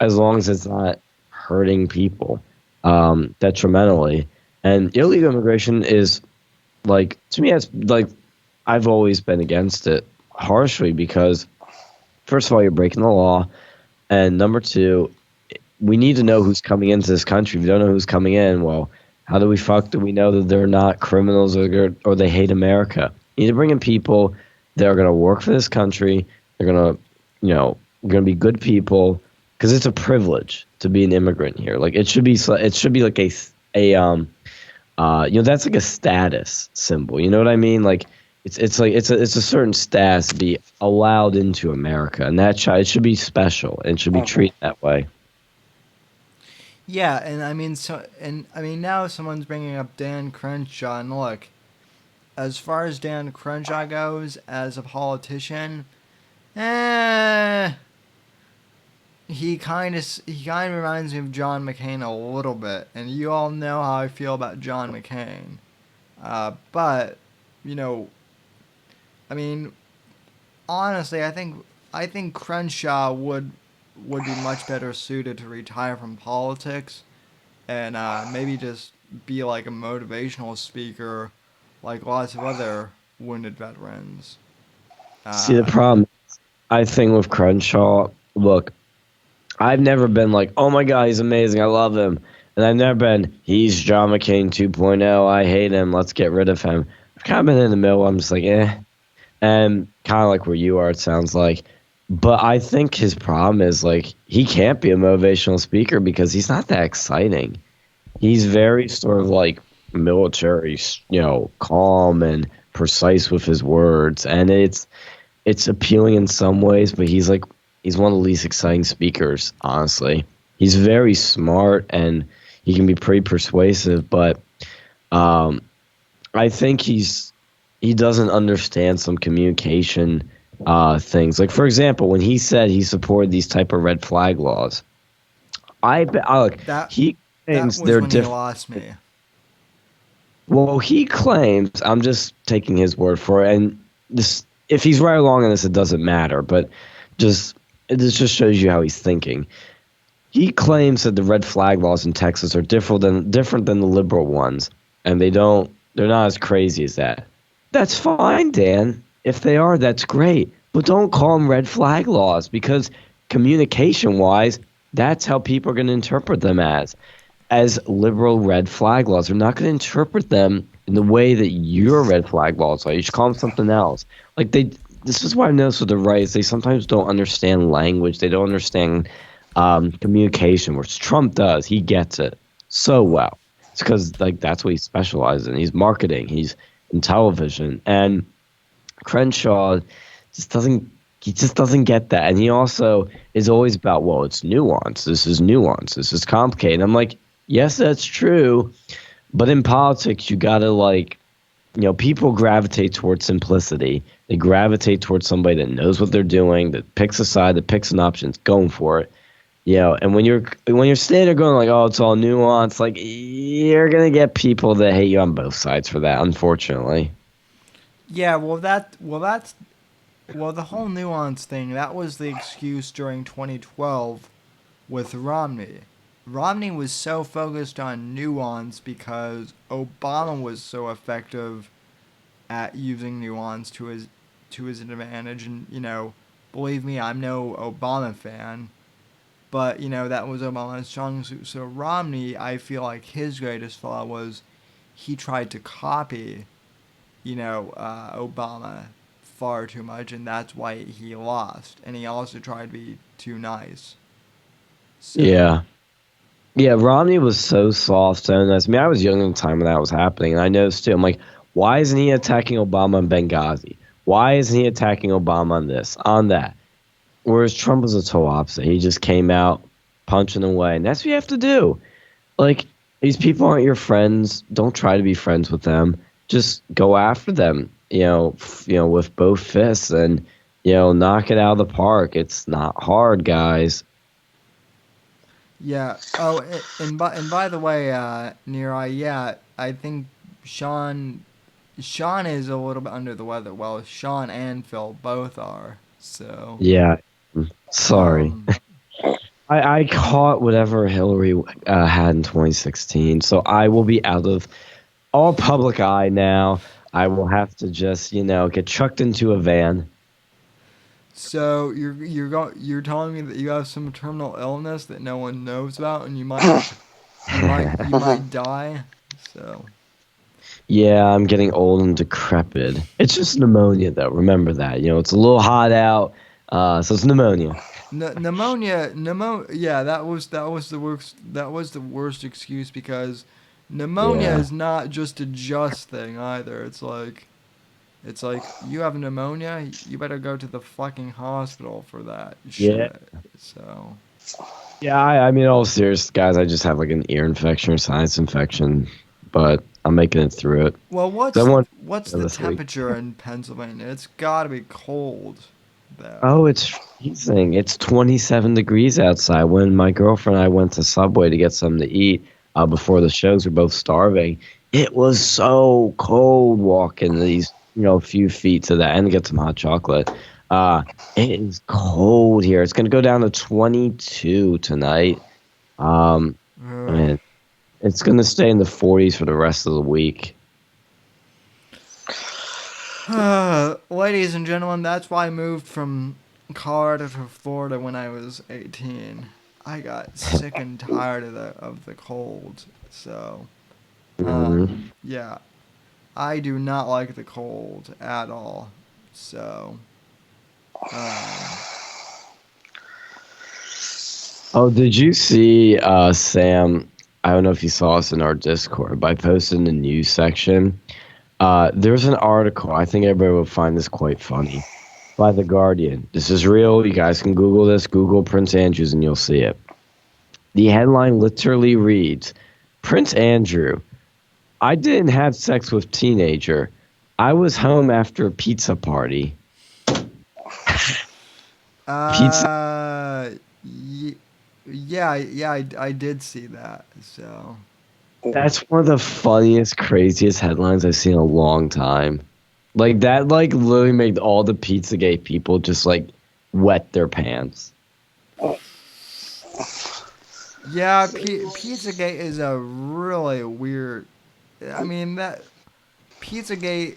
As long as it's not hurting people detrimentally. And illegal immigration is like, to me, it's like I've always been against it harshly because, first of all, you're breaking the law. And number two, we need to know who's coming into this country. If you don't know who's coming in, well, how do we know that they're not criminals or they hate America? You need to bring in people that are going to work for this country. They're going to, going to be good people because it's a privilege to be an immigrant here. Like it should be like that's like a status symbol. You know what I mean? Like it's a certain status to be allowed into America, and it should be special and should be Hmm. treated that way. yeah, and I mean now someone's bringing up Dan Crenshaw, and look, as far as Dan Crenshaw goes as a politician, eh, he kind of reminds me of John McCain a little bit, and you all know how I feel about John McCain. But you know, I mean, honestly, I think Crenshaw would be much better suited to retire from politics and maybe just be like a motivational speaker, like lots of other wounded veterans. See, the Uh, problem. I think with Crenshaw, look, I've never been like, oh my God, he's amazing. I love him. And I've never been, he's John McCain 2.0. I hate him. Let's get rid of him. I've kind of been in the middle. I'm just like, eh. And kind of like where you are, it sounds like. But I think his problem is like, he can't be a motivational speaker because he's not that exciting. He's very sort of like military, calm and precise with his words. And it's appealing in some ways, but he's one of the least exciting speakers, honestly. He's very smart and he can be pretty persuasive, but I think he doesn't understand some communication things. Like for example, when he said he supported these type of red flag laws, look, That he that claims was they're when he different. lost me. Well, he claims, I'm just taking his word for it, and this, if he's right or wrong on this, it doesn't matter, but this just shows you how he's thinking. He claims that the red flag laws in Texas are different than the liberal ones, and they're not as crazy as that. That's fine, Dan. If they are, that's great. But don't call them red flag laws because communication wise, that's how people are going to interpret them as liberal red flag laws. They're not going to interpret them in the way that your red flag laws are. You should call them something else. Like this is why I notice with the right is they sometimes don't understand language. They don't understand communication, which Trump does. He gets it so well. It's because like that's what he specializes in. He's marketing. He's in television, and Crenshaw just doesn't. He just doesn't get that, and he also is always about, well, it's nuance. This is nuance. This is complicated. And I'm like, yes, that's true, but in politics, you gotta people gravitate towards simplicity. They gravitate towards somebody that knows what they're doing, that picks a side, that picks an option, it's going for it. And when you're standing there going like, oh, it's all nuance, like you're gonna get people that hate you on both sides for that, unfortunately. Yeah, well, the whole nuance thing, that was the excuse during 2012 with Romney. Romney was so focused on nuance because Obama was so effective at using nuance to his advantage, and believe me, I'm no Obama fan, but that was Obama's strong suit. So Romney, I feel like his greatest flaw was he tried to copy Obama far too much, and that's why he lost. And he also tried to be too nice. So, Yeah. Yeah, Romney was so soft, so nice. I mean, I was young at the time when that was happening, and I noticed too. I'm like, why isn't he attacking Obama in Benghazi? Why isn't he attacking Obama on this, on that? Whereas Trump was the total opposite. He just came out punching away, and that's what you have to do. Like, these people aren't your friends. Don't try to be friends with them. Just go after them, with both fists and, knock it out of the park. It's not hard, guys. yeah. Oh, and by the way, Neri, yeah, I think Sean is a little bit under the weather. Well, Sean and Phil both are. So, Yeah, sorry. um, I caught whatever Hillary had in 2016, so I will be out of all public eye now. I will have to just, get chucked into a van. so you're telling me that you have some terminal illness that no one knows about, and you might die. So. Yeah, I'm getting old and decrepit. It's just pneumonia, though. Remember that. It's a little hot out, so it's pneumonia. Pneumonia. Yeah, that was the worst. That was the worst excuse because pneumonia Yeah, is not just a just thing either. It's like you have pneumonia. You better go to the fucking hospital for that yeah, shit. So yeah. I mean, all serious, guys. I just have like an ear infection or sinus infection, but I'm making it through it. well, So I want what's the this week. temperature in Pennsylvania? It's got to be cold there. Oh, it's freezing. It's 27 degrees outside. When my girlfriend and I went to Subway to get something to eat before the shows, we are both starving. It was so cold walking these, few feet to that and to get some hot chocolate. It is cold here. It's going to go down to 22 tonight. Um, Ugh. and it's going to stay in the 40s for the rest of the week. Ladies and gentlemen, that's why I moved from Colorado to Florida when I was 18. I got sick and tired of the cold. So, Mhm. yeah, I do not like the cold at all. So, um, Oh, did you see, Sam? I don't know if you saw us in our Discord, but I posted in the news section. There's an article. I think everybody will find this quite funny. By The Guardian. This is real. You guys can Google this. Google Prince Andrews and you'll see it. The headline literally reads, Prince Andrew, I didn't have sex with teenager. I was home after a pizza party. Pizza. uh, y- yeah, I did see that. So, That's one of the funniest, craziest headlines I've seen in a long time. Like that, like literally made all the Pizzagate people just like wet their pants. yeah, Pizzagate is a really weird. I mean that Pizzagate,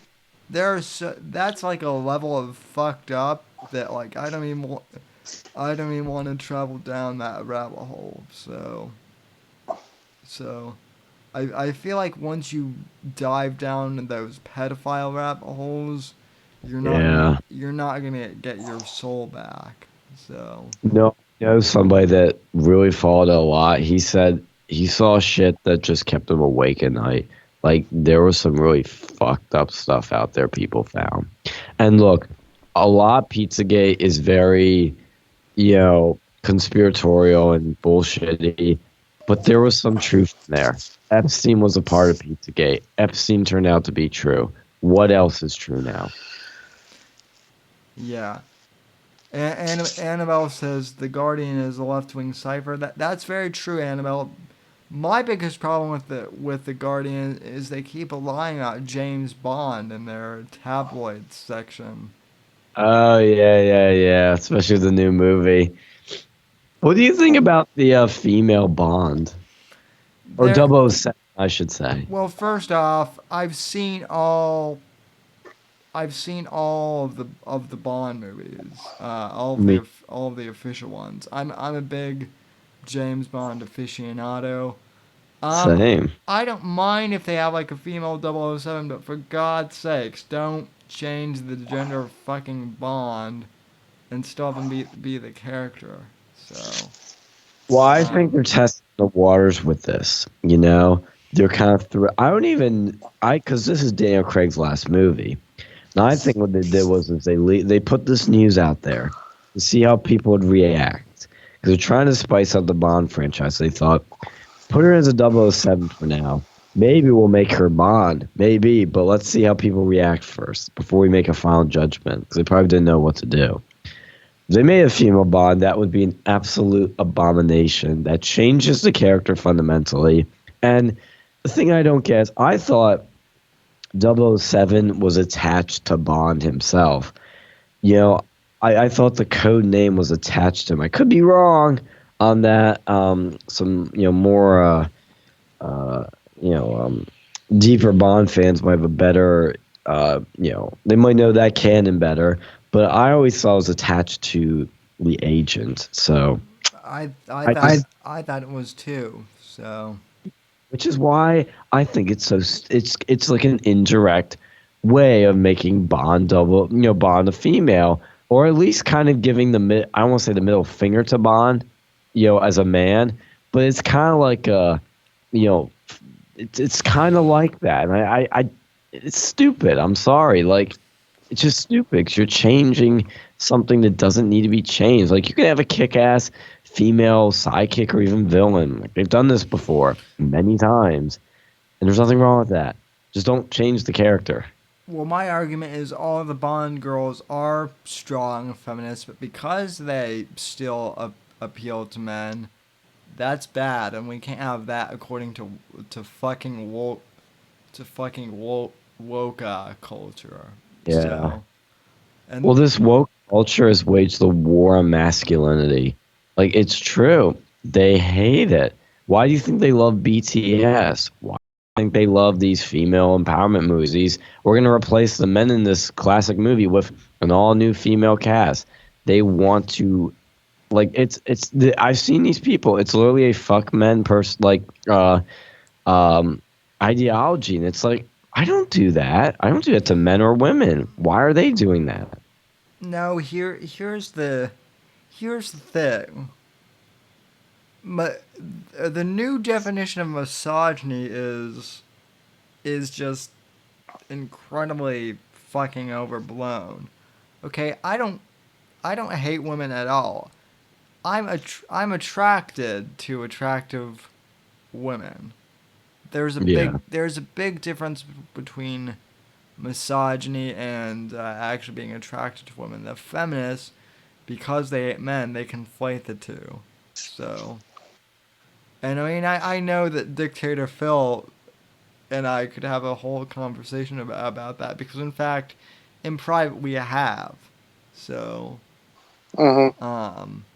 that's like a level of fucked up that like I don't even want to travel down that rabbit hole. So I feel like once you dive down those pedophile rabbit holes, Yeah. you're not gonna get your soul back. So No, I know somebody that really followed a lot. He said he saw shit that just kept him awake at night. Like there was some really fucked up stuff out there people found. And look, a lot Pizzagate is very, conspiratorial and bullshitty, but there was some truth in there. Epstein was a part of Pizzagate. Epstein turned out to be true. What else is true now? yeah. Annabelle says the Guardian is a left wing cipher. That's very true, Annabelle. My biggest problem with the Guardian is they keep lying about James Bond in their tabloid section. Oh yeah, yeah, yeah. Especially the new movie. What do you think about the female Bond or There, 007, I should say? well, first off, I've seen all of the Bond movies, Me all of the official ones. I'm a big James Bond aficionado. Um, same. I don't mind if they have like a female 007, but for God's sakes, don't change the gender of fucking Bond and still have him be the character. So, Well, I think um, they're testing the waters with this. They're kind of through. I don't even because this is Daniel Craig's last movie. Now, I think what they did was is they put this news out there to see how people would react because they're trying to spice up the Bond franchise. They thought put her as a 007 for now. Maybe we'll make her Bond. Maybe, but let's see how people react first before we make a final judgment because they probably didn't know what to do. If they made a female Bond, that would be an absolute abomination. That changes the character fundamentally. And the thing I don't get is I thought 007 was attached to Bond himself. You know, I thought the code name was attached to him. I could be wrong on that. Some, more, uh, you know, um, deeper Bond fans might have a better, they might know that canon better. But I always thought it was attached to the agent. So I just, I thought it was too. So, which is why I think it's so it's like an indirect way of making Bond a female, or at least kind of giving I don't want to say the middle finger to Bond, as a man, but it's kind of like you know, it's kind of like that, and it's stupid. I'm sorry, like it's just stupid 'cause you're changing something that doesn't need to be changed. Like you can have a kick-ass female sidekick or even villain. Like they've done this before many times, and there's nothing wrong with that. Just don't change the character. well, my argument is all of the Bond girls are strong feminists, but because they still appeal to men, that's bad, and we can't have that according to fucking woke culture. Yeah. So, and Well, this woke culture has waged the war on masculinity. Like it's true. They hate it. Why do you think they love BTS? Why do you think they love these female empowerment movies? We're gonna replace the men in this classic movie with an all new female cast. they want to, like, I've seen these people. It's literally a fuck men um ideology, and it's like, I don't do that. I don't do that to men or women. Why are they doing that? No, here's the thing. The new definition of misogyny is just incredibly fucking overblown. Okay, I don't hate women at all. I'm attracted to attractive women. Yeah. There's a big difference between misogyny and actually being attracted to women. The feminists, because they hate men, they conflate the two. So, and I mean, I know that Dictator Phil and I could have a whole conversation about that because, in fact, in private we have. So, Hmm. um,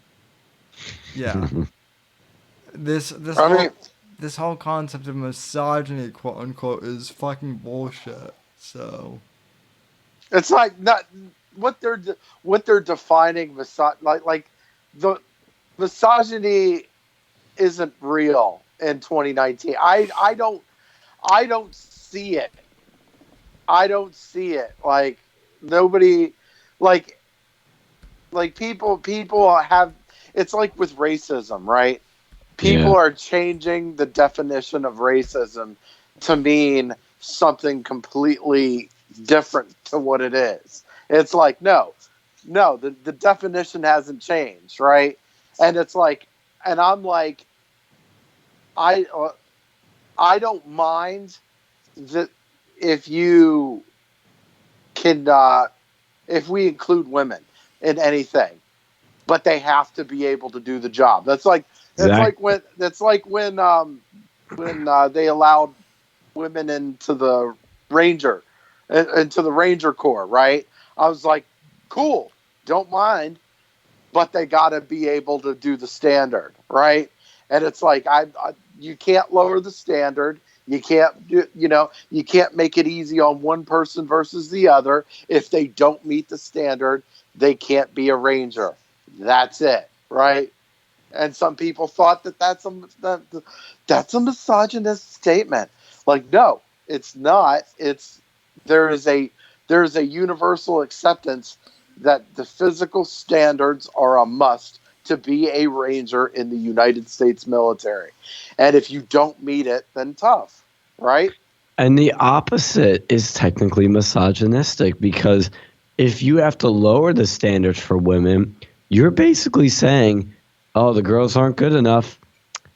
yeah, this this I whole mean, this whole concept of misogyny, quote unquote, is fucking bullshit. So, it's like not what they're defining like the misogyny isn't real in 2019. I don't see it. I don't see it. Like nobody, like people have. It's like with racism, right? People Yeah. are changing the definition of racism to mean something completely different to what it is. It's like no, the definition hasn't changed, right? And it's like, and I'm like, I I don't mind that if you can if we include women in anything, but they have to be able to do the job. Exactly. That's like when they allowed women ranger into the ranger corps, right? I was like, cool, don't mind, but they got to be able to do the standard, right? And it's like you can't lower the standard. You can't you can't make it easy on one person versus the other. If they don't meet the standard, they can't be a ranger. That's it, right? And some people thought that's a misogynist statement. Like, no, it's not. It's there is a there is a universal acceptance that the physical standards are a must to be a ranger in the United States military. And if you don't meet it, then tough, right? And the opposite is technically misogynistic, because if you have to lower the standards for women, you're basically saying, oh, the girls aren't good enough,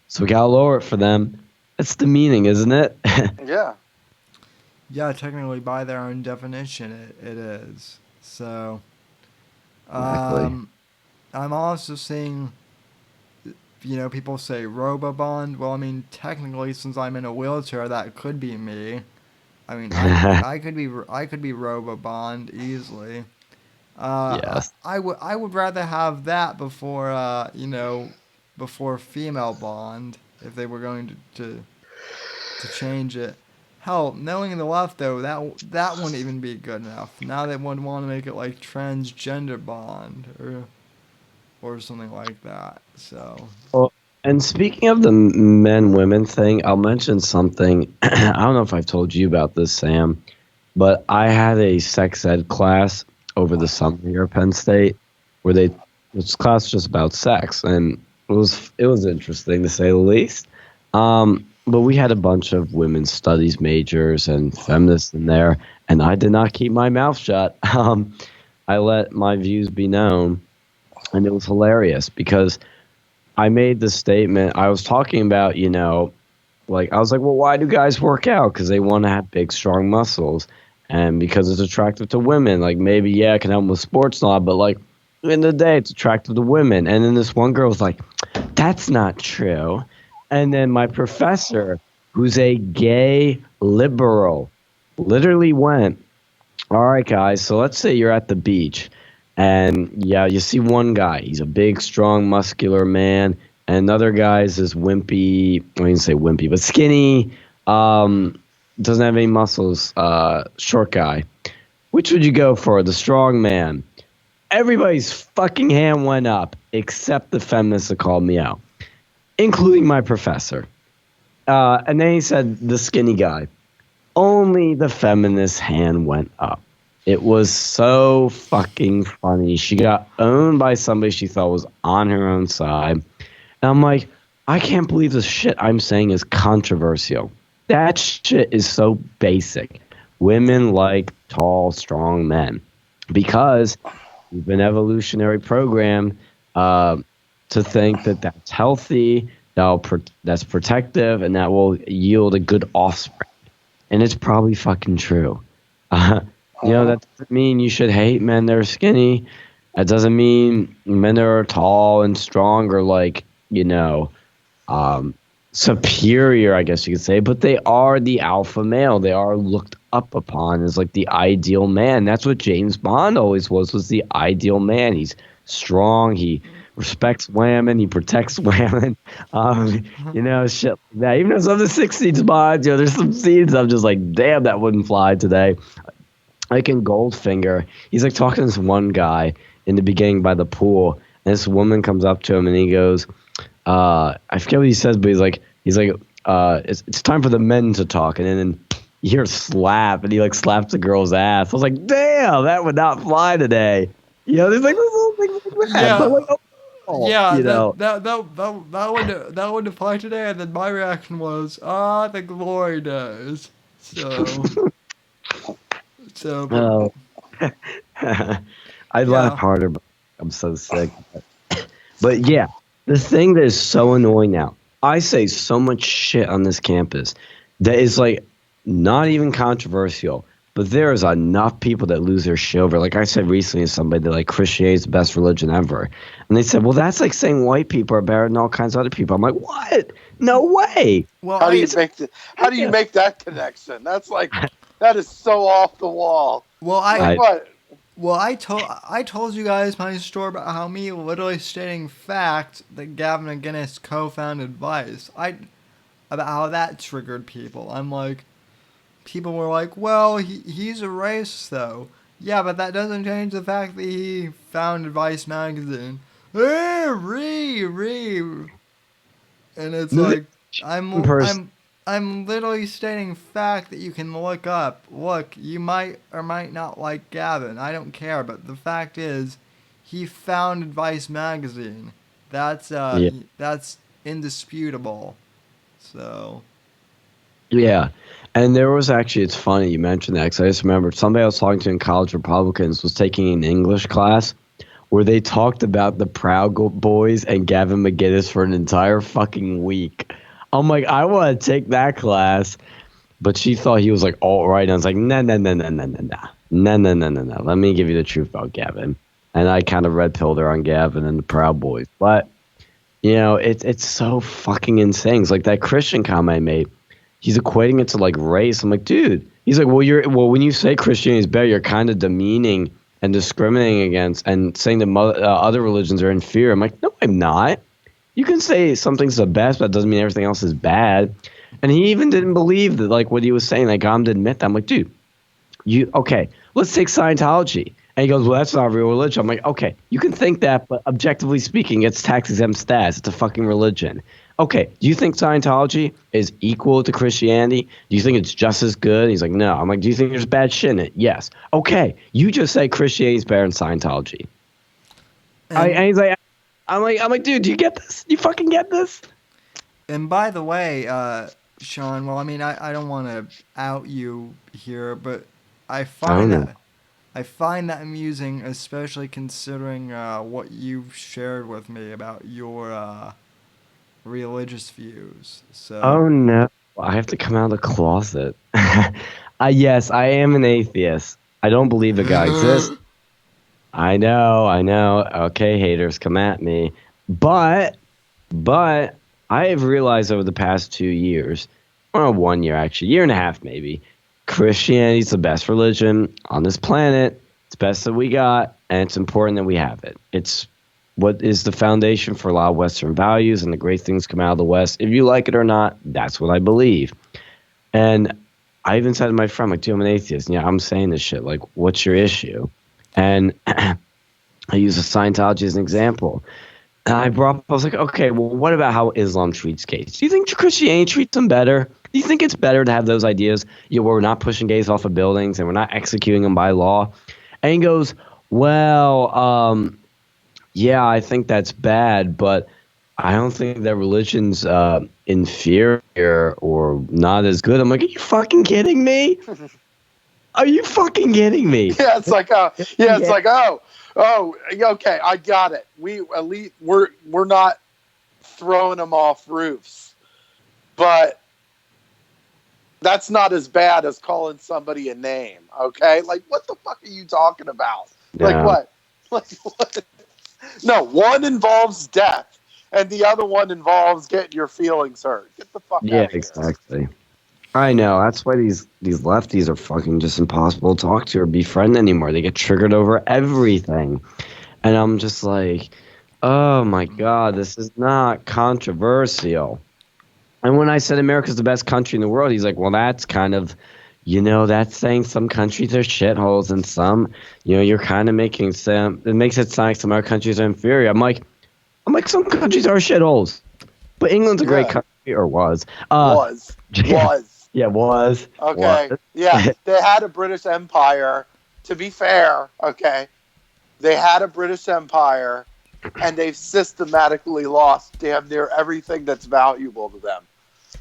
so we gotta lower it for them. That's the meaning, isn't it? Yeah. yeah, technically by their own definition, it is. So, Exactly. um, I'm also seeing, people say Robobond. Well, I mean, technically, since I'm in a wheelchair, that could be me. I mean, I could be Robobond easily. Yes. I would rather have that before before female Bond if they were going to change it. Hell, knowing the left though, that wouldn't even be good enough. Now they would want to make it like transgender Bond or something like that. So Well, and speaking of the men women thing, I'll mention something. I don't know if I've told you about this, Sam, but I had a sex ed class over the summer here at Penn State where this class was just about sex, and it was interesting to say the least. But we had a bunch of women's studies majors and feminists in there, and I did not keep my mouth shut. I let my views be known, and it was hilarious because I made the statement. I was talking about, like, I was like, well, why do guys work out? Because they want to have big, strong muscles, and because it's attractive to women. Like, maybe, yeah, it can help with sports and all, but like, at the end of the day, it's attractive to women. And then this one girl was like, that's not true. And then my professor, who's a gay liberal, literally went, all right, guys, so let's say you're at the beach, and yeah, you see one guy. He's a big, strong, muscular man, and another guy is this wimpy, I didn't say wimpy, but skinny, um, doesn't have any muscles, short guy. Which would you go for, the strong man? everybody's fucking hand went up except the feminists that called me out, including my professor. And then he said, the skinny guy. Only the feminist hand went up. It was so fucking funny. She got owned by somebody she thought was on her own side. And I'm like, I can't believe the shit I'm saying is controversial. That shit is so basic. Women like tall, strong men because we've been evolutionary programmed to think that that's healthy, that's protective, and that will yield a good offspring. And it's probably fucking true. That doesn't mean you should hate men that are skinny. That doesn't mean men that are tall and strong are like, superior, I guess you could say. But they are the alpha male. They are looked up upon as like the ideal man. That's what James Bond always was the ideal man. He's strong. He respects women. He protects women. Shit like that. Even though some of the 60s Bonds, there's some scenes I'm just like, damn, that wouldn't fly today. Like in Goldfinger, he's like talking to this one guy in the beginning by the pool, and this woman comes up to him and he goes, I forget what he says, but he's like, it's time for the men to talk, and then you hear a slap, and he like slaps the girl's ass. I was like, damn, that would not fly today. There's like this little thing like that. Yeah. But like, that wouldn't apply today, and then my reaction was, the glory days. So, I'd laugh harder, but I'm so sick. But yeah, the thing that is so annoying now, I say so much shit on this campus that is like not even controversial, but there is enough people that lose their shit over. Like I said recently to somebody that like Christianity is the best religion ever. And they said, well, that's like saying white people are better than all kinds of other people. I'm like, what? No way. Well, how do you make that connection? That's like, that is so off the wall. Well, I told you guys my story about how me literally stating fact that Gavin McInnes co-founded Vice. About how that triggered people. I'm like, people were like, well, he's a racist though. Yeah, but that doesn't change the fact that he founded Vice magazine. And it's like, I'm literally stating fact that you can look up. Look, you might or might not like Gavin. I don't care, but the fact is, he founded Vice magazine. That's indisputable. So. Yeah, and there was actually, it's funny you mentioned that because I just remembered somebody I was talking to in college, Republicans, was taking an English class where they talked about the Proud Boys and Gavin McInnes for an entire fucking week. I'm like, I want to take that class, but she thought he was like alt-right, and I was like, no. Let me give you the truth about Gavin. And I kind of red-pilled her on Gavin and the Proud Boys. But, it's so fucking insane. It's like that Christian comment I made. He's equating it to like race. I'm like, dude. He's like, well, when you say Christianity is better, you're kind of demeaning and discriminating against and saying that other religions are inferior. I'm like, no, I'm not. You can say something's the best, but that doesn't mean everything else is bad. And he even didn't believe that, like, what he was saying. Like, got him to admit that. I'm like, dude, okay, let's take Scientology. And he goes, well, that's not a real religion. I'm like, okay, you can think that, but objectively speaking, it's tax-exempt status. It's a fucking religion. Okay, do you think Scientology is equal to Christianity? Do you think it's just as good? He's like, no. I'm like, do you think there's bad shit in it? Yes. Okay, you just say Christianity is better than Scientology. And he's like, I'm like, dude, do you get this? Do you fucking get this? And by the way, Sean, well, I mean, I don't want to out you here, but I find that amusing, especially considering what you've shared with me about your religious views. So. Oh no, I have to come out of the closet. Yes, I am an atheist. I don't believe that God exists. I know. Okay, haters, come at me. But I have realized over the past 2 years, or 1 year actually, year and a half maybe, Christianity is the best religion on this planet. It's best that we got, and it's important that we have it. It's what is the foundation for a lot of Western values, and the great things come out of the West. If you like it or not, that's what I believe. And I even said to my friend, like, dude, I'm an atheist. Yeah, I'm saying this shit. Like, what's your issue? And I use Scientology as an example. And I was like, okay, well, what about how Islam treats gays? Do you think Christianity treats them better? Do you think it's better to have those ideas, where we're not pushing gays off of buildings and we're not executing them by law? And he goes, well, yeah, I think that's bad, but I don't think that religion's inferior or not as good. I'm like, are you fucking kidding me? Are you fucking kidding me? Yeah, it's like okay, I got it. We at least we're not throwing them off roofs, but that's not as bad as calling somebody a name. Okay, like what the fuck are you talking about? Like Yeah. what? Like what? No, one involves death, and the other one involves getting your feelings hurt. Get the fuck Yeah, out of here. exactly. I know. That's why these lefties are fucking just impossible to talk to or befriend anymore. They get triggered over everything. And I'm just like, oh my God, this is not controversial. And when I said America's the best country in the world, he's like, well, that's kind of, that's saying some countries are shitholes and some, you're kind of making some, it makes it sound like some other countries are inferior. I'm like, some countries are shitholes. But England's a great Yeah. country, or was. Was. Yeah, was. Okay. Was. Yeah, they had a British Empire. To be fair, okay, they had a British Empire, and they've systematically lost damn near everything that's valuable to them.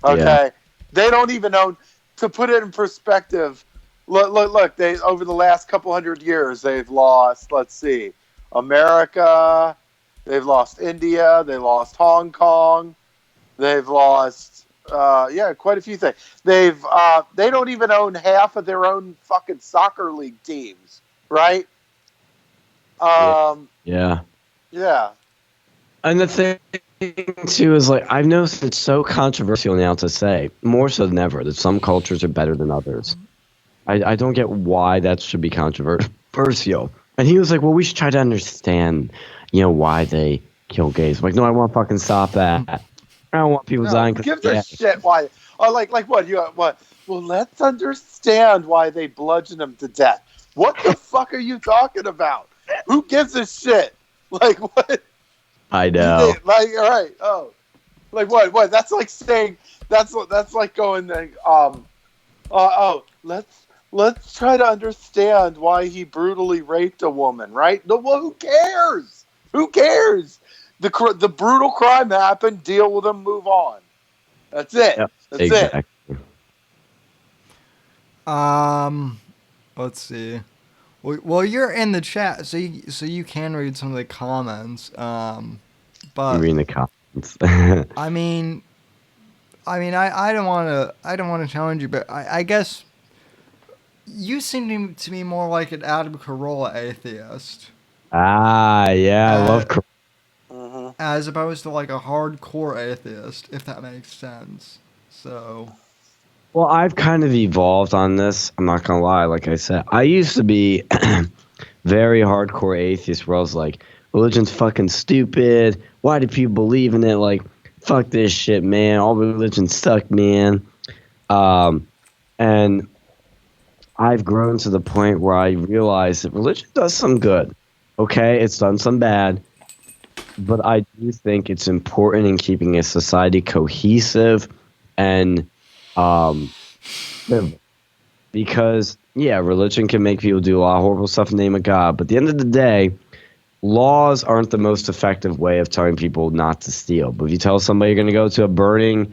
Okay, Yeah. they don't even own. To put it in perspective, look. They over the last couple hundred years, they've lost. Let's see, America. They've lost India. They lost Hong Kong. They've lost, quite a few things. They don't even own half of their own fucking soccer league teams, right? Yeah. Yeah. And the thing too is like I've noticed it's so controversial now to say more so than ever that some cultures are better than others. I don't get why that should be controversial. And he was like, well, we should try to understand, why they kill gays. I'm like, no, I want to fucking stop that. I don't want people dying. Who gives a shit why? Oh, like what? What? Well, let's understand why they bludgeon them to death. What the fuck are you talking about? Who gives a shit? Like what? I know. Like all right. Oh, like what? What? That's like saying that's like going. Let's try to understand why he brutally raped a woman. Right? No. Well, who cares? Who cares? The brutal crime happened. Deal with them. Move on. That's it. Yep, That's exactly. it. Let's see. Well, you're in the chat, so you can read some of the comments. But I'm reading the comments. I mean, I don't want to challenge you, but I guess you seem to me more like an Adam Carolla atheist. Yeah, I love. As opposed to like a hardcore atheist, if that makes sense. So. Well, I've kind of evolved on this. I'm not gonna lie. Like I said, I used to be very hardcore atheist, where I was like, religion's fucking stupid. Why do people believe in it? Like, fuck this shit, man. All religion suck, man. And I've grown to the point where I realize that religion does some good. Okay, it's done some bad. But I do think it's important in keeping a society cohesive and because religion can make people do a lot of horrible stuff in the name of God, but at the end of the day, laws aren't the most effective way of telling people not to steal. But if you tell somebody you're going to go to a burning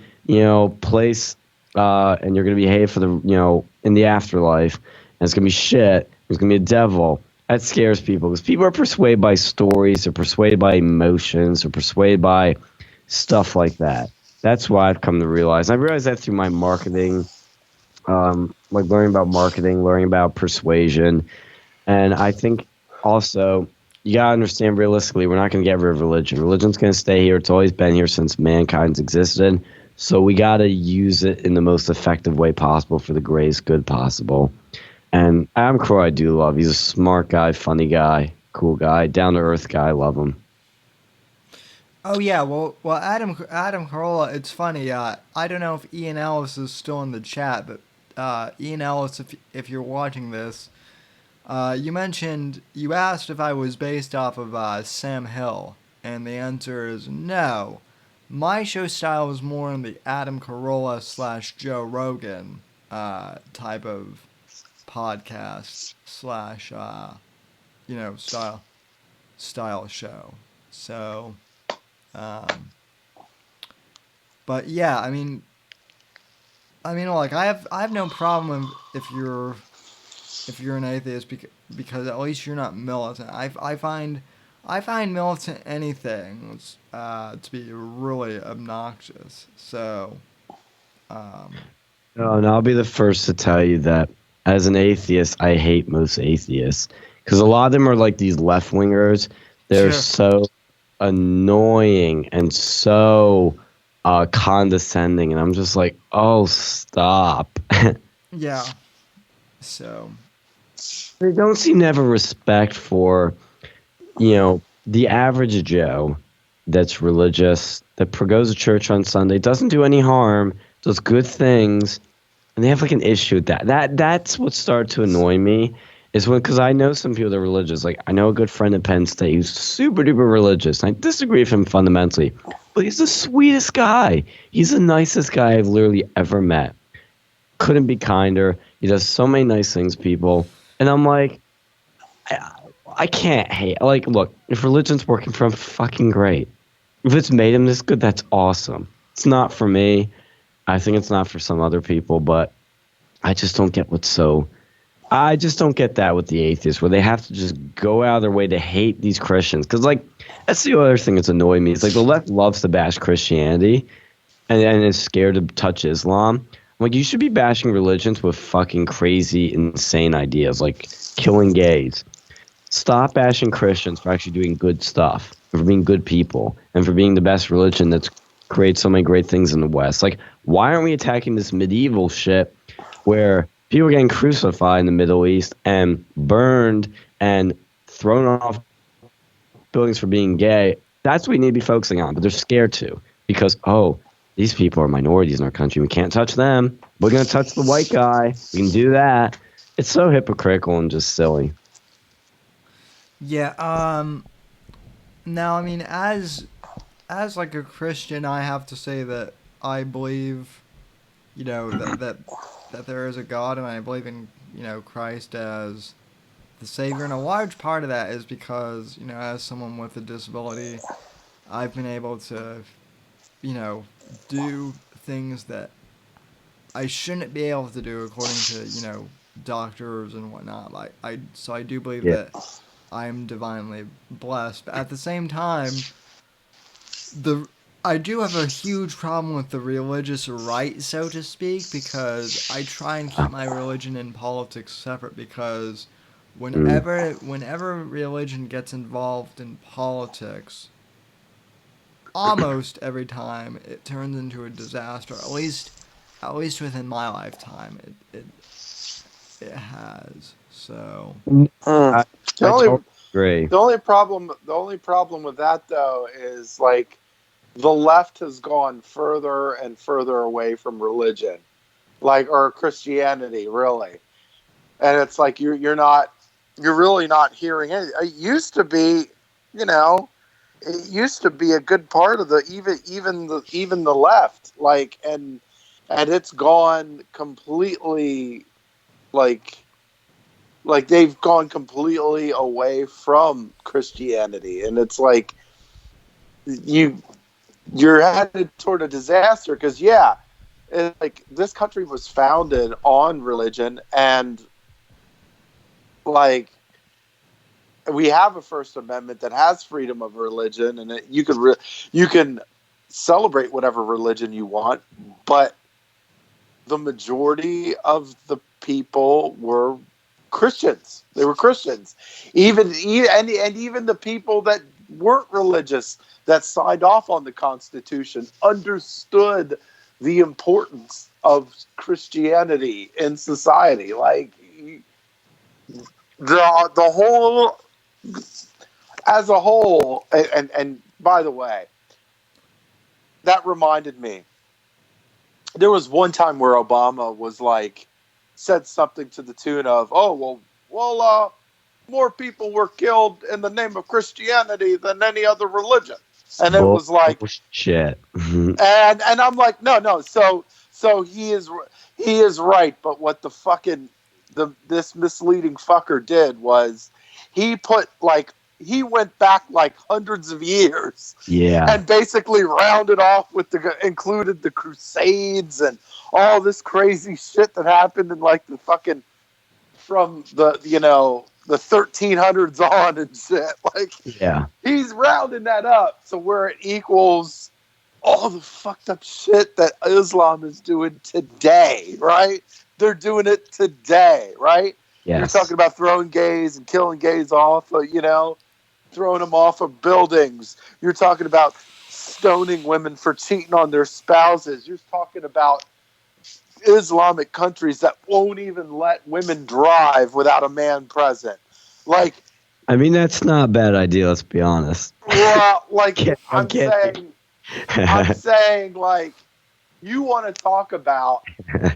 place and you're going to behave for the in the afterlife and it's going to be shit, there's going to be a devil, that scares people because people are persuaded by stories, or persuaded by emotions, or persuaded by stuff like that. That's why I've come to realize. I realized that through my marketing, like learning about marketing, learning about persuasion. And I think also you got to understand realistically, we're not going to get rid of religion. Religion's going to stay here. It's always been here since mankind's existed. So we got to use it in the most effective way possible for the greatest good possible. And Adam Crow I do love. He's a smart guy, funny guy, cool guy, down-to-earth guy. I love him. Oh yeah, well, Adam Carolla. It's funny. I don't know if Ian Ellis is still in the chat, but Ian Ellis, if you're watching this, You asked if I was based off of Sam Hill, and the answer is no. My show style is more in the Adam Carolla slash Joe Rogan type of podcast slash style show. So, um, but yeah, like I have no problem if you're an atheist because at least you're not militant. I find militant anything to be really obnoxious. So, um, No, and I'll be the first to tell you that as an atheist, I hate most atheists because a lot of them are like these left wingers. They're sure. so annoying and so condescending, and I'm just like, oh, stop. Yeah. So, They don't seem to have a respect for, the average Joe that's religious, that goes to church on Sunday, doesn't do any harm, does good things, and they have like an issue with that. That's what started to annoy me. Is when because I know some people that are religious. Like I know a good friend at Penn State who's super duper religious. And I disagree with him fundamentally, but he's the sweetest guy. He's the nicest guy I've literally ever met. Couldn't be kinder. He does so many nice things, people. And I'm like, I, I can't hate. Like, look, if religion's working for him, fucking great. If it's made him this good, that's awesome. It's not for me. I think it's not for some other people, but I just don't get what's so. I just don't get that with the atheists, where they have to just go out of their way to hate these Christians. Because, like, that's the other thing that's annoying me. It's like the left loves to bash Christianity and is scared to touch Islam. Like, you should be bashing religions with fucking crazy, insane ideas, like killing gays. Stop bashing Christians for actually doing good stuff, for being good people, and for being the best religion that's created so many great things in the West. Like, why aren't we attacking this medieval shit where people are getting crucified in the Middle East and burned and thrown off buildings for being gay? That's what we need to be focusing on, but they're scared to because, oh, these people are minorities in our country. We can't touch them. We're going to touch the white guy. We can do that. It's so hypocritical and just silly. yeah. Now, as like a Christian, I have to say that I believe, that there is a God, and I believe in Christ as the Savior. And a large part of that is because as someone with a disability, I've been able to do things that I shouldn't be able to do according to doctors and whatnot. So I do believe Yeah. that I'm divinely blessed. But at the same time, the I do have a huge problem with the religious right, so to speak, because I try and keep my religion and politics separate. Because Mm. whenever religion gets involved in politics, almost every time it turns into a disaster. At least within my lifetime, it has. So I, The I only totally agree. the only problem with that though is like the left has gone further and further away from religion, like or Christianity, really. And it's like you're really not hearing it. It used to be, you know, it used to be a good part of the even the left, like and it's gone completely like they've gone completely away from Christianity, and it's like you you're headed toward a disaster because like this country was founded on religion, and like we have a First Amendment that has freedom of religion, and you can celebrate whatever religion you want, but the majority of the people were Christians. They were Christians, and even the people that weren't religious that signed off on the Constitution understood the importance of Christianity in society. Like the whole as a whole, and by the way, that reminded me. There was one time where Obama was like said something to the tune of, "Oh well." more people were killed in the name of Christianity than any other religion. And it was like, Bullshit. and I'm like, no. So he is right. But what the fucking this misleading fucker did was he put like he went back like hundreds of years Yeah. and basically rounded off with the included the Crusades and all this crazy shit that happened in like the fucking from the 1300s on and shit. Like Yeah. he's rounding that up to where it equals all the fucked up shit that Islam is doing today, right? They're doing it today, right? You're Yes. talking about throwing gays and killing gays off, throwing them off of buildings. You're talking about stoning women for cheating on their spouses. You're talking about Islamic countries that won't even let women drive without a man present. Like, I mean, that's not a bad idea. Let's be honest. well, like I'm I'm kidding. saying, I'm saying, like, you want to talk about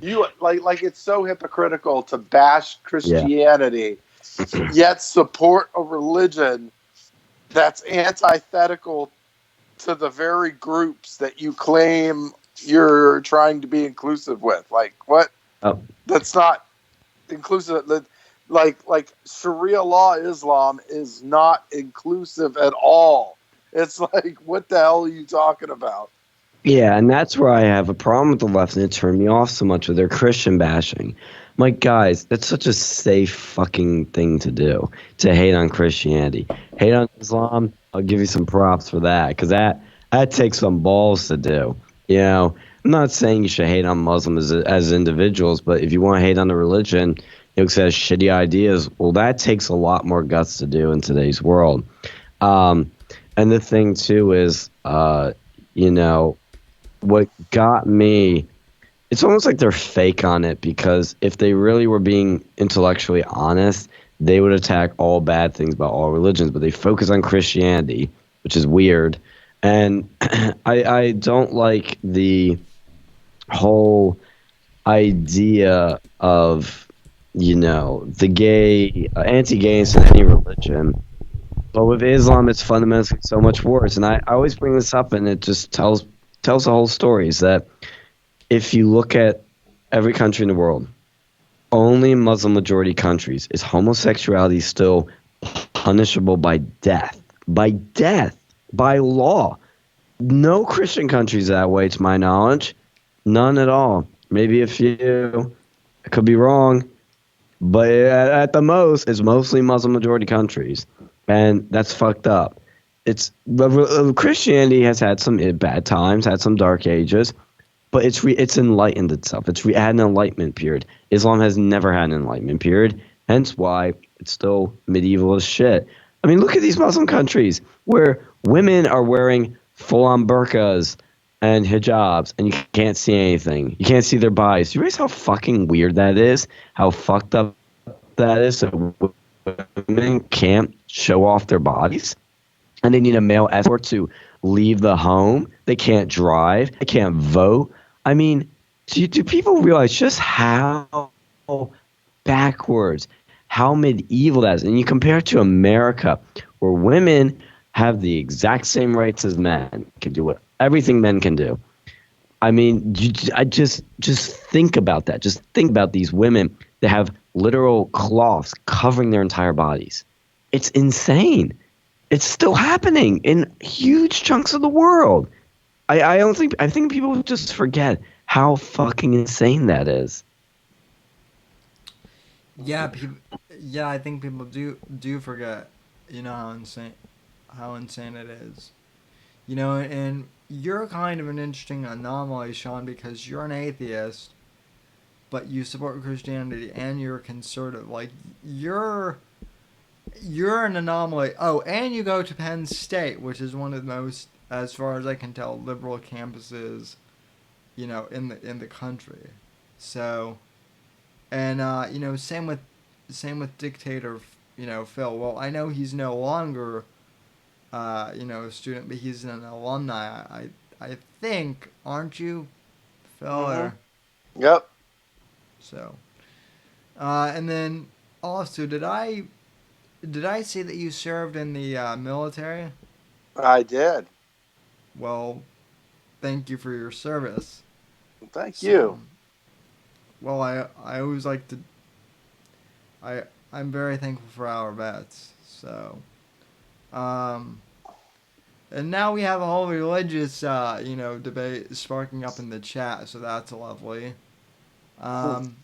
you like it's so hypocritical to bash Yeah. Christianity, yet support a religion that's antithetical to the very groups that you claim you're trying to be inclusive with. Like, what? Oh, That's not inclusive. Like Sharia law Islam is not inclusive at all. It's like, what the hell are you talking about? yeah, and that's where I have a problem with the left, and it turned me off so much with their Christian bashing. I'm like, guys, that's such a safe fucking thing to do, to hate on Christianity. Hate on Islam, I'll give you some props for that, because that takes some balls to do. You know, I'm not saying you should hate on Muslims as individuals, but if you want to hate on the religion, because it has shitty ideas, well, that takes a lot more guts to do in today's world. Um, and the thing, too, is, you know, what got me, it's almost like they're fake on it, because if they really were being intellectually honest, they would attack all bad things about all religions, but they focus on Christianity, which is weird. And I don't like the whole idea of, the gay, anti-gayness in any religion. But with Islam, it's fundamentally so much worse. And I always bring this up, and it just tells the whole story. Is that if you look at every country in the world, only Muslim majority countries is homosexuality still punishable by death. By death. By law. No Christian countries that way, to my knowledge. None at all. Maybe a few. I could be wrong. But at the most, it's mostly Muslim majority countries. And that's fucked up. Christianity has had some bad times, had some dark ages, but it's enlightened itself. It had an enlightenment period. Islam has never had an enlightenment period, hence why it's still medieval as shit. I mean, look at these Muslim countries where women are wearing full-on burqas and hijabs, and you can't see anything. You can't see their bodies. You realize how fucking weird that is? How fucked up that is? So women can't show off their bodies, and they need a male escort to leave the home. They can't drive. They can't vote. I mean, do people realize just how backwards, how medieval that is? And you compare it to America, where women have the exact same rights as men, can do everything men can do. I mean, I just think about that. Just think about these women that have literal cloths covering their entire bodies. It's insane. It's still happening in huge chunks of the world. I think people just forget how fucking insane that is. Yeah, yeah, I think people do forget, how insane it is. And you're kind of an interesting anomaly, Sean, because you're an atheist, but you support Christianity and you're a conservative. Like you're an anomaly. Oh, and you go to Penn State, which is one of the most, as far as I can tell, liberal campuses, in the country. So, and same with Dictator, Phil. Well, I know he's no longer, a student, but he's an alumni. I think, aren't you, Phil? Mm-hmm. Or Yep. so, and then Also, did I say that you served in the military? I did. Well, thank you for your service. Thank So, you. well, I always like to I I'm very thankful for our vets. So, um, and now we have a whole religious debate sparking up in the chat. So that's lovely. Um,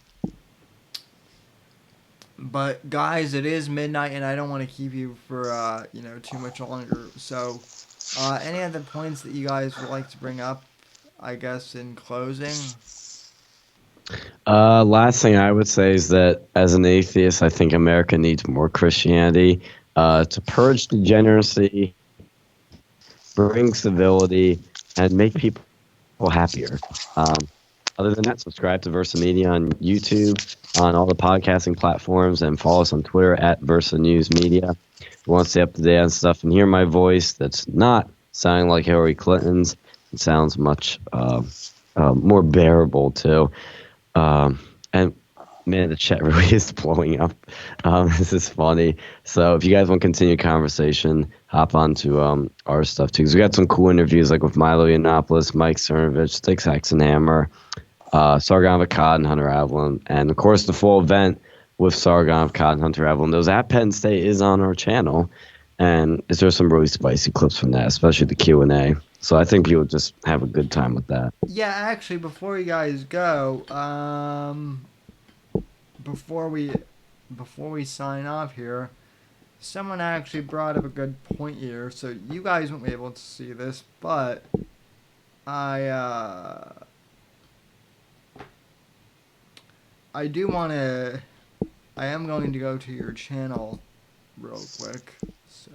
but guys, it is midnight, and I don't want to keep you for too much longer. So, any other points that you guys would like to bring up? I guess in closing. Last thing I would say is that as an atheist, I think America needs more Christianity to purge degeneracy, bring civility, and make people happier. Other than that, subscribe to Versa Media on YouTube, on all the podcasting platforms, and follow us on Twitter at Versa News Media. If you want to stay up to date on stuff and hear my voice that's not sounding like Hillary Clinton's, it sounds much more bearable too. And man, the chat really is blowing up. This is funny. So if you guys want to continue conversation, hop on to our stuff too. Because we got some cool interviews like with Milo Yiannopoulos, Mike Cernovich, Stick Saxonhammer, Sargon of Akkad, and Hunter Avalon. And of course, the full event with Sargon of Akkad and Hunter Avalon. Those at Penn State is on our channel. And there's some really spicy clips from that, especially the Q&A. So I think you'll just have a good time with that. Yeah, actually, before you guys go, before we before we sign off here, someone actually brought up a good point here. So you guys won't be able to see this, but I I do want to. I am going to go to your channel real quick. So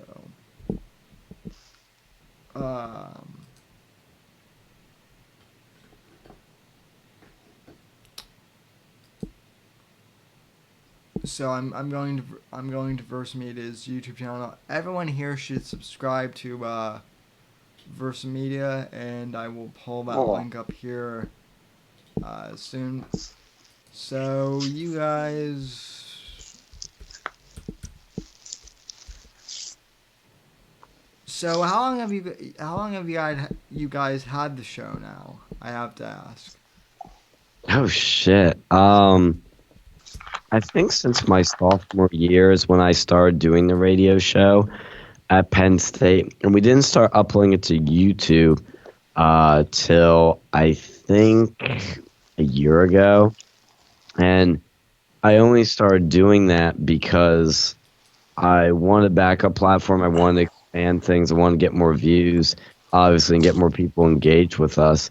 um. So I'm going to Versamedia's YouTube channel. Everyone here should subscribe to Versamedia, and I will pull that Oh. link up here soon. So you guys. So how long have you guys had the show now? I have to ask. Oh shit. I think since my sophomore year is when I started doing the radio show at Penn State, and we didn't start uploading it to YouTube till I think a year ago, and I only started doing that because I wanted a backup platform. I wanted to expand things. I wanted to get more views, obviously, and get more people engaged with us.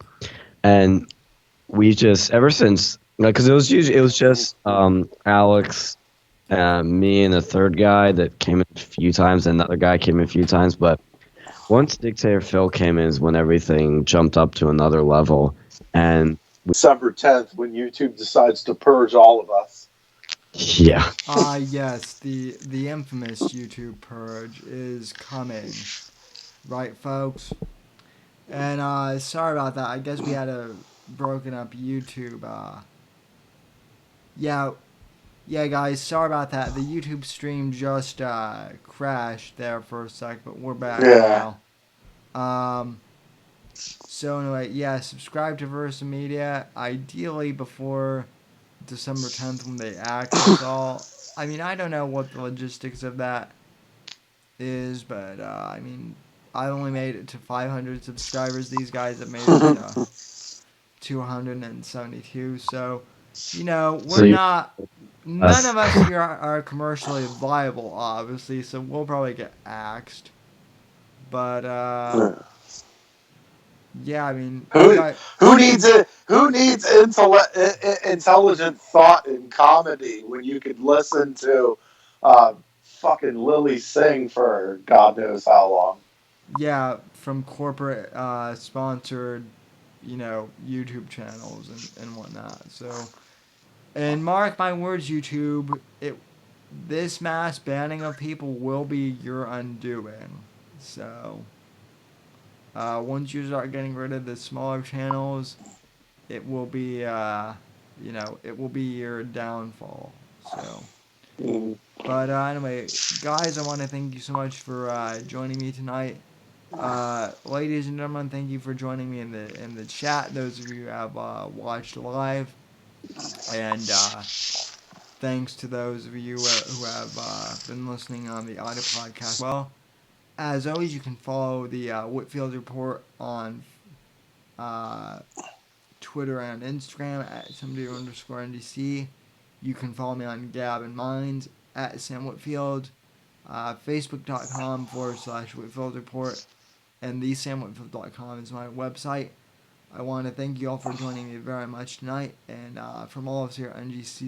And we just ever since because it was just Alex, me, and a third guy that came in a few times, and another guy came in a few times. But once Dictator Phil came in is when everything jumped up to another level, and December 10th, when YouTube decides to purge all of us. yeah, Yes, the infamous YouTube purge is coming, right, folks? And sorry about that. I guess we had a broken up YouTube. Yeah, yeah, guys. Sorry about that. The YouTube stream just crashed there for a sec, but we're back Yeah. now. So anyway, yeah, subscribe to Versa Media. Ideally before December 10th when they axe us all. I mean, I don't know what the logistics of that is, but I mean, I only made it to 500 subscribers. These guys have made it to 272. So, so we're you, not. None us. of us here are commercially viable, obviously. So we'll probably get axed. But yeah, I mean, you Who guys. who needs it? Who needs intelligent thought in comedy when you could listen to fucking Lily sing for God knows how long? Yeah, from corporate sponsored, YouTube channels and whatnot. So, and mark my words, YouTube, this mass banning of people will be your undoing. So, once you start getting rid of the smaller channels, it will be, it will be your downfall. So, Mhm. But anyway, guys, I want to thank you so much for joining me tonight. Ladies and gentlemen, thank you for joining me in the chat. Those of you who have watched live, and thanks to those of you who have been listening on the audio podcast. Well, as always, you can follow the Whitfield Report on uh, Twitter and Instagram at somebody_NDC. You can follow me on Gab and Minds at Sam Whitfield, Facebook.com/Whitfield Report, and thesamwhitfield.com is my website. I want to thank you all for joining me very much tonight, and from all of us here at NGC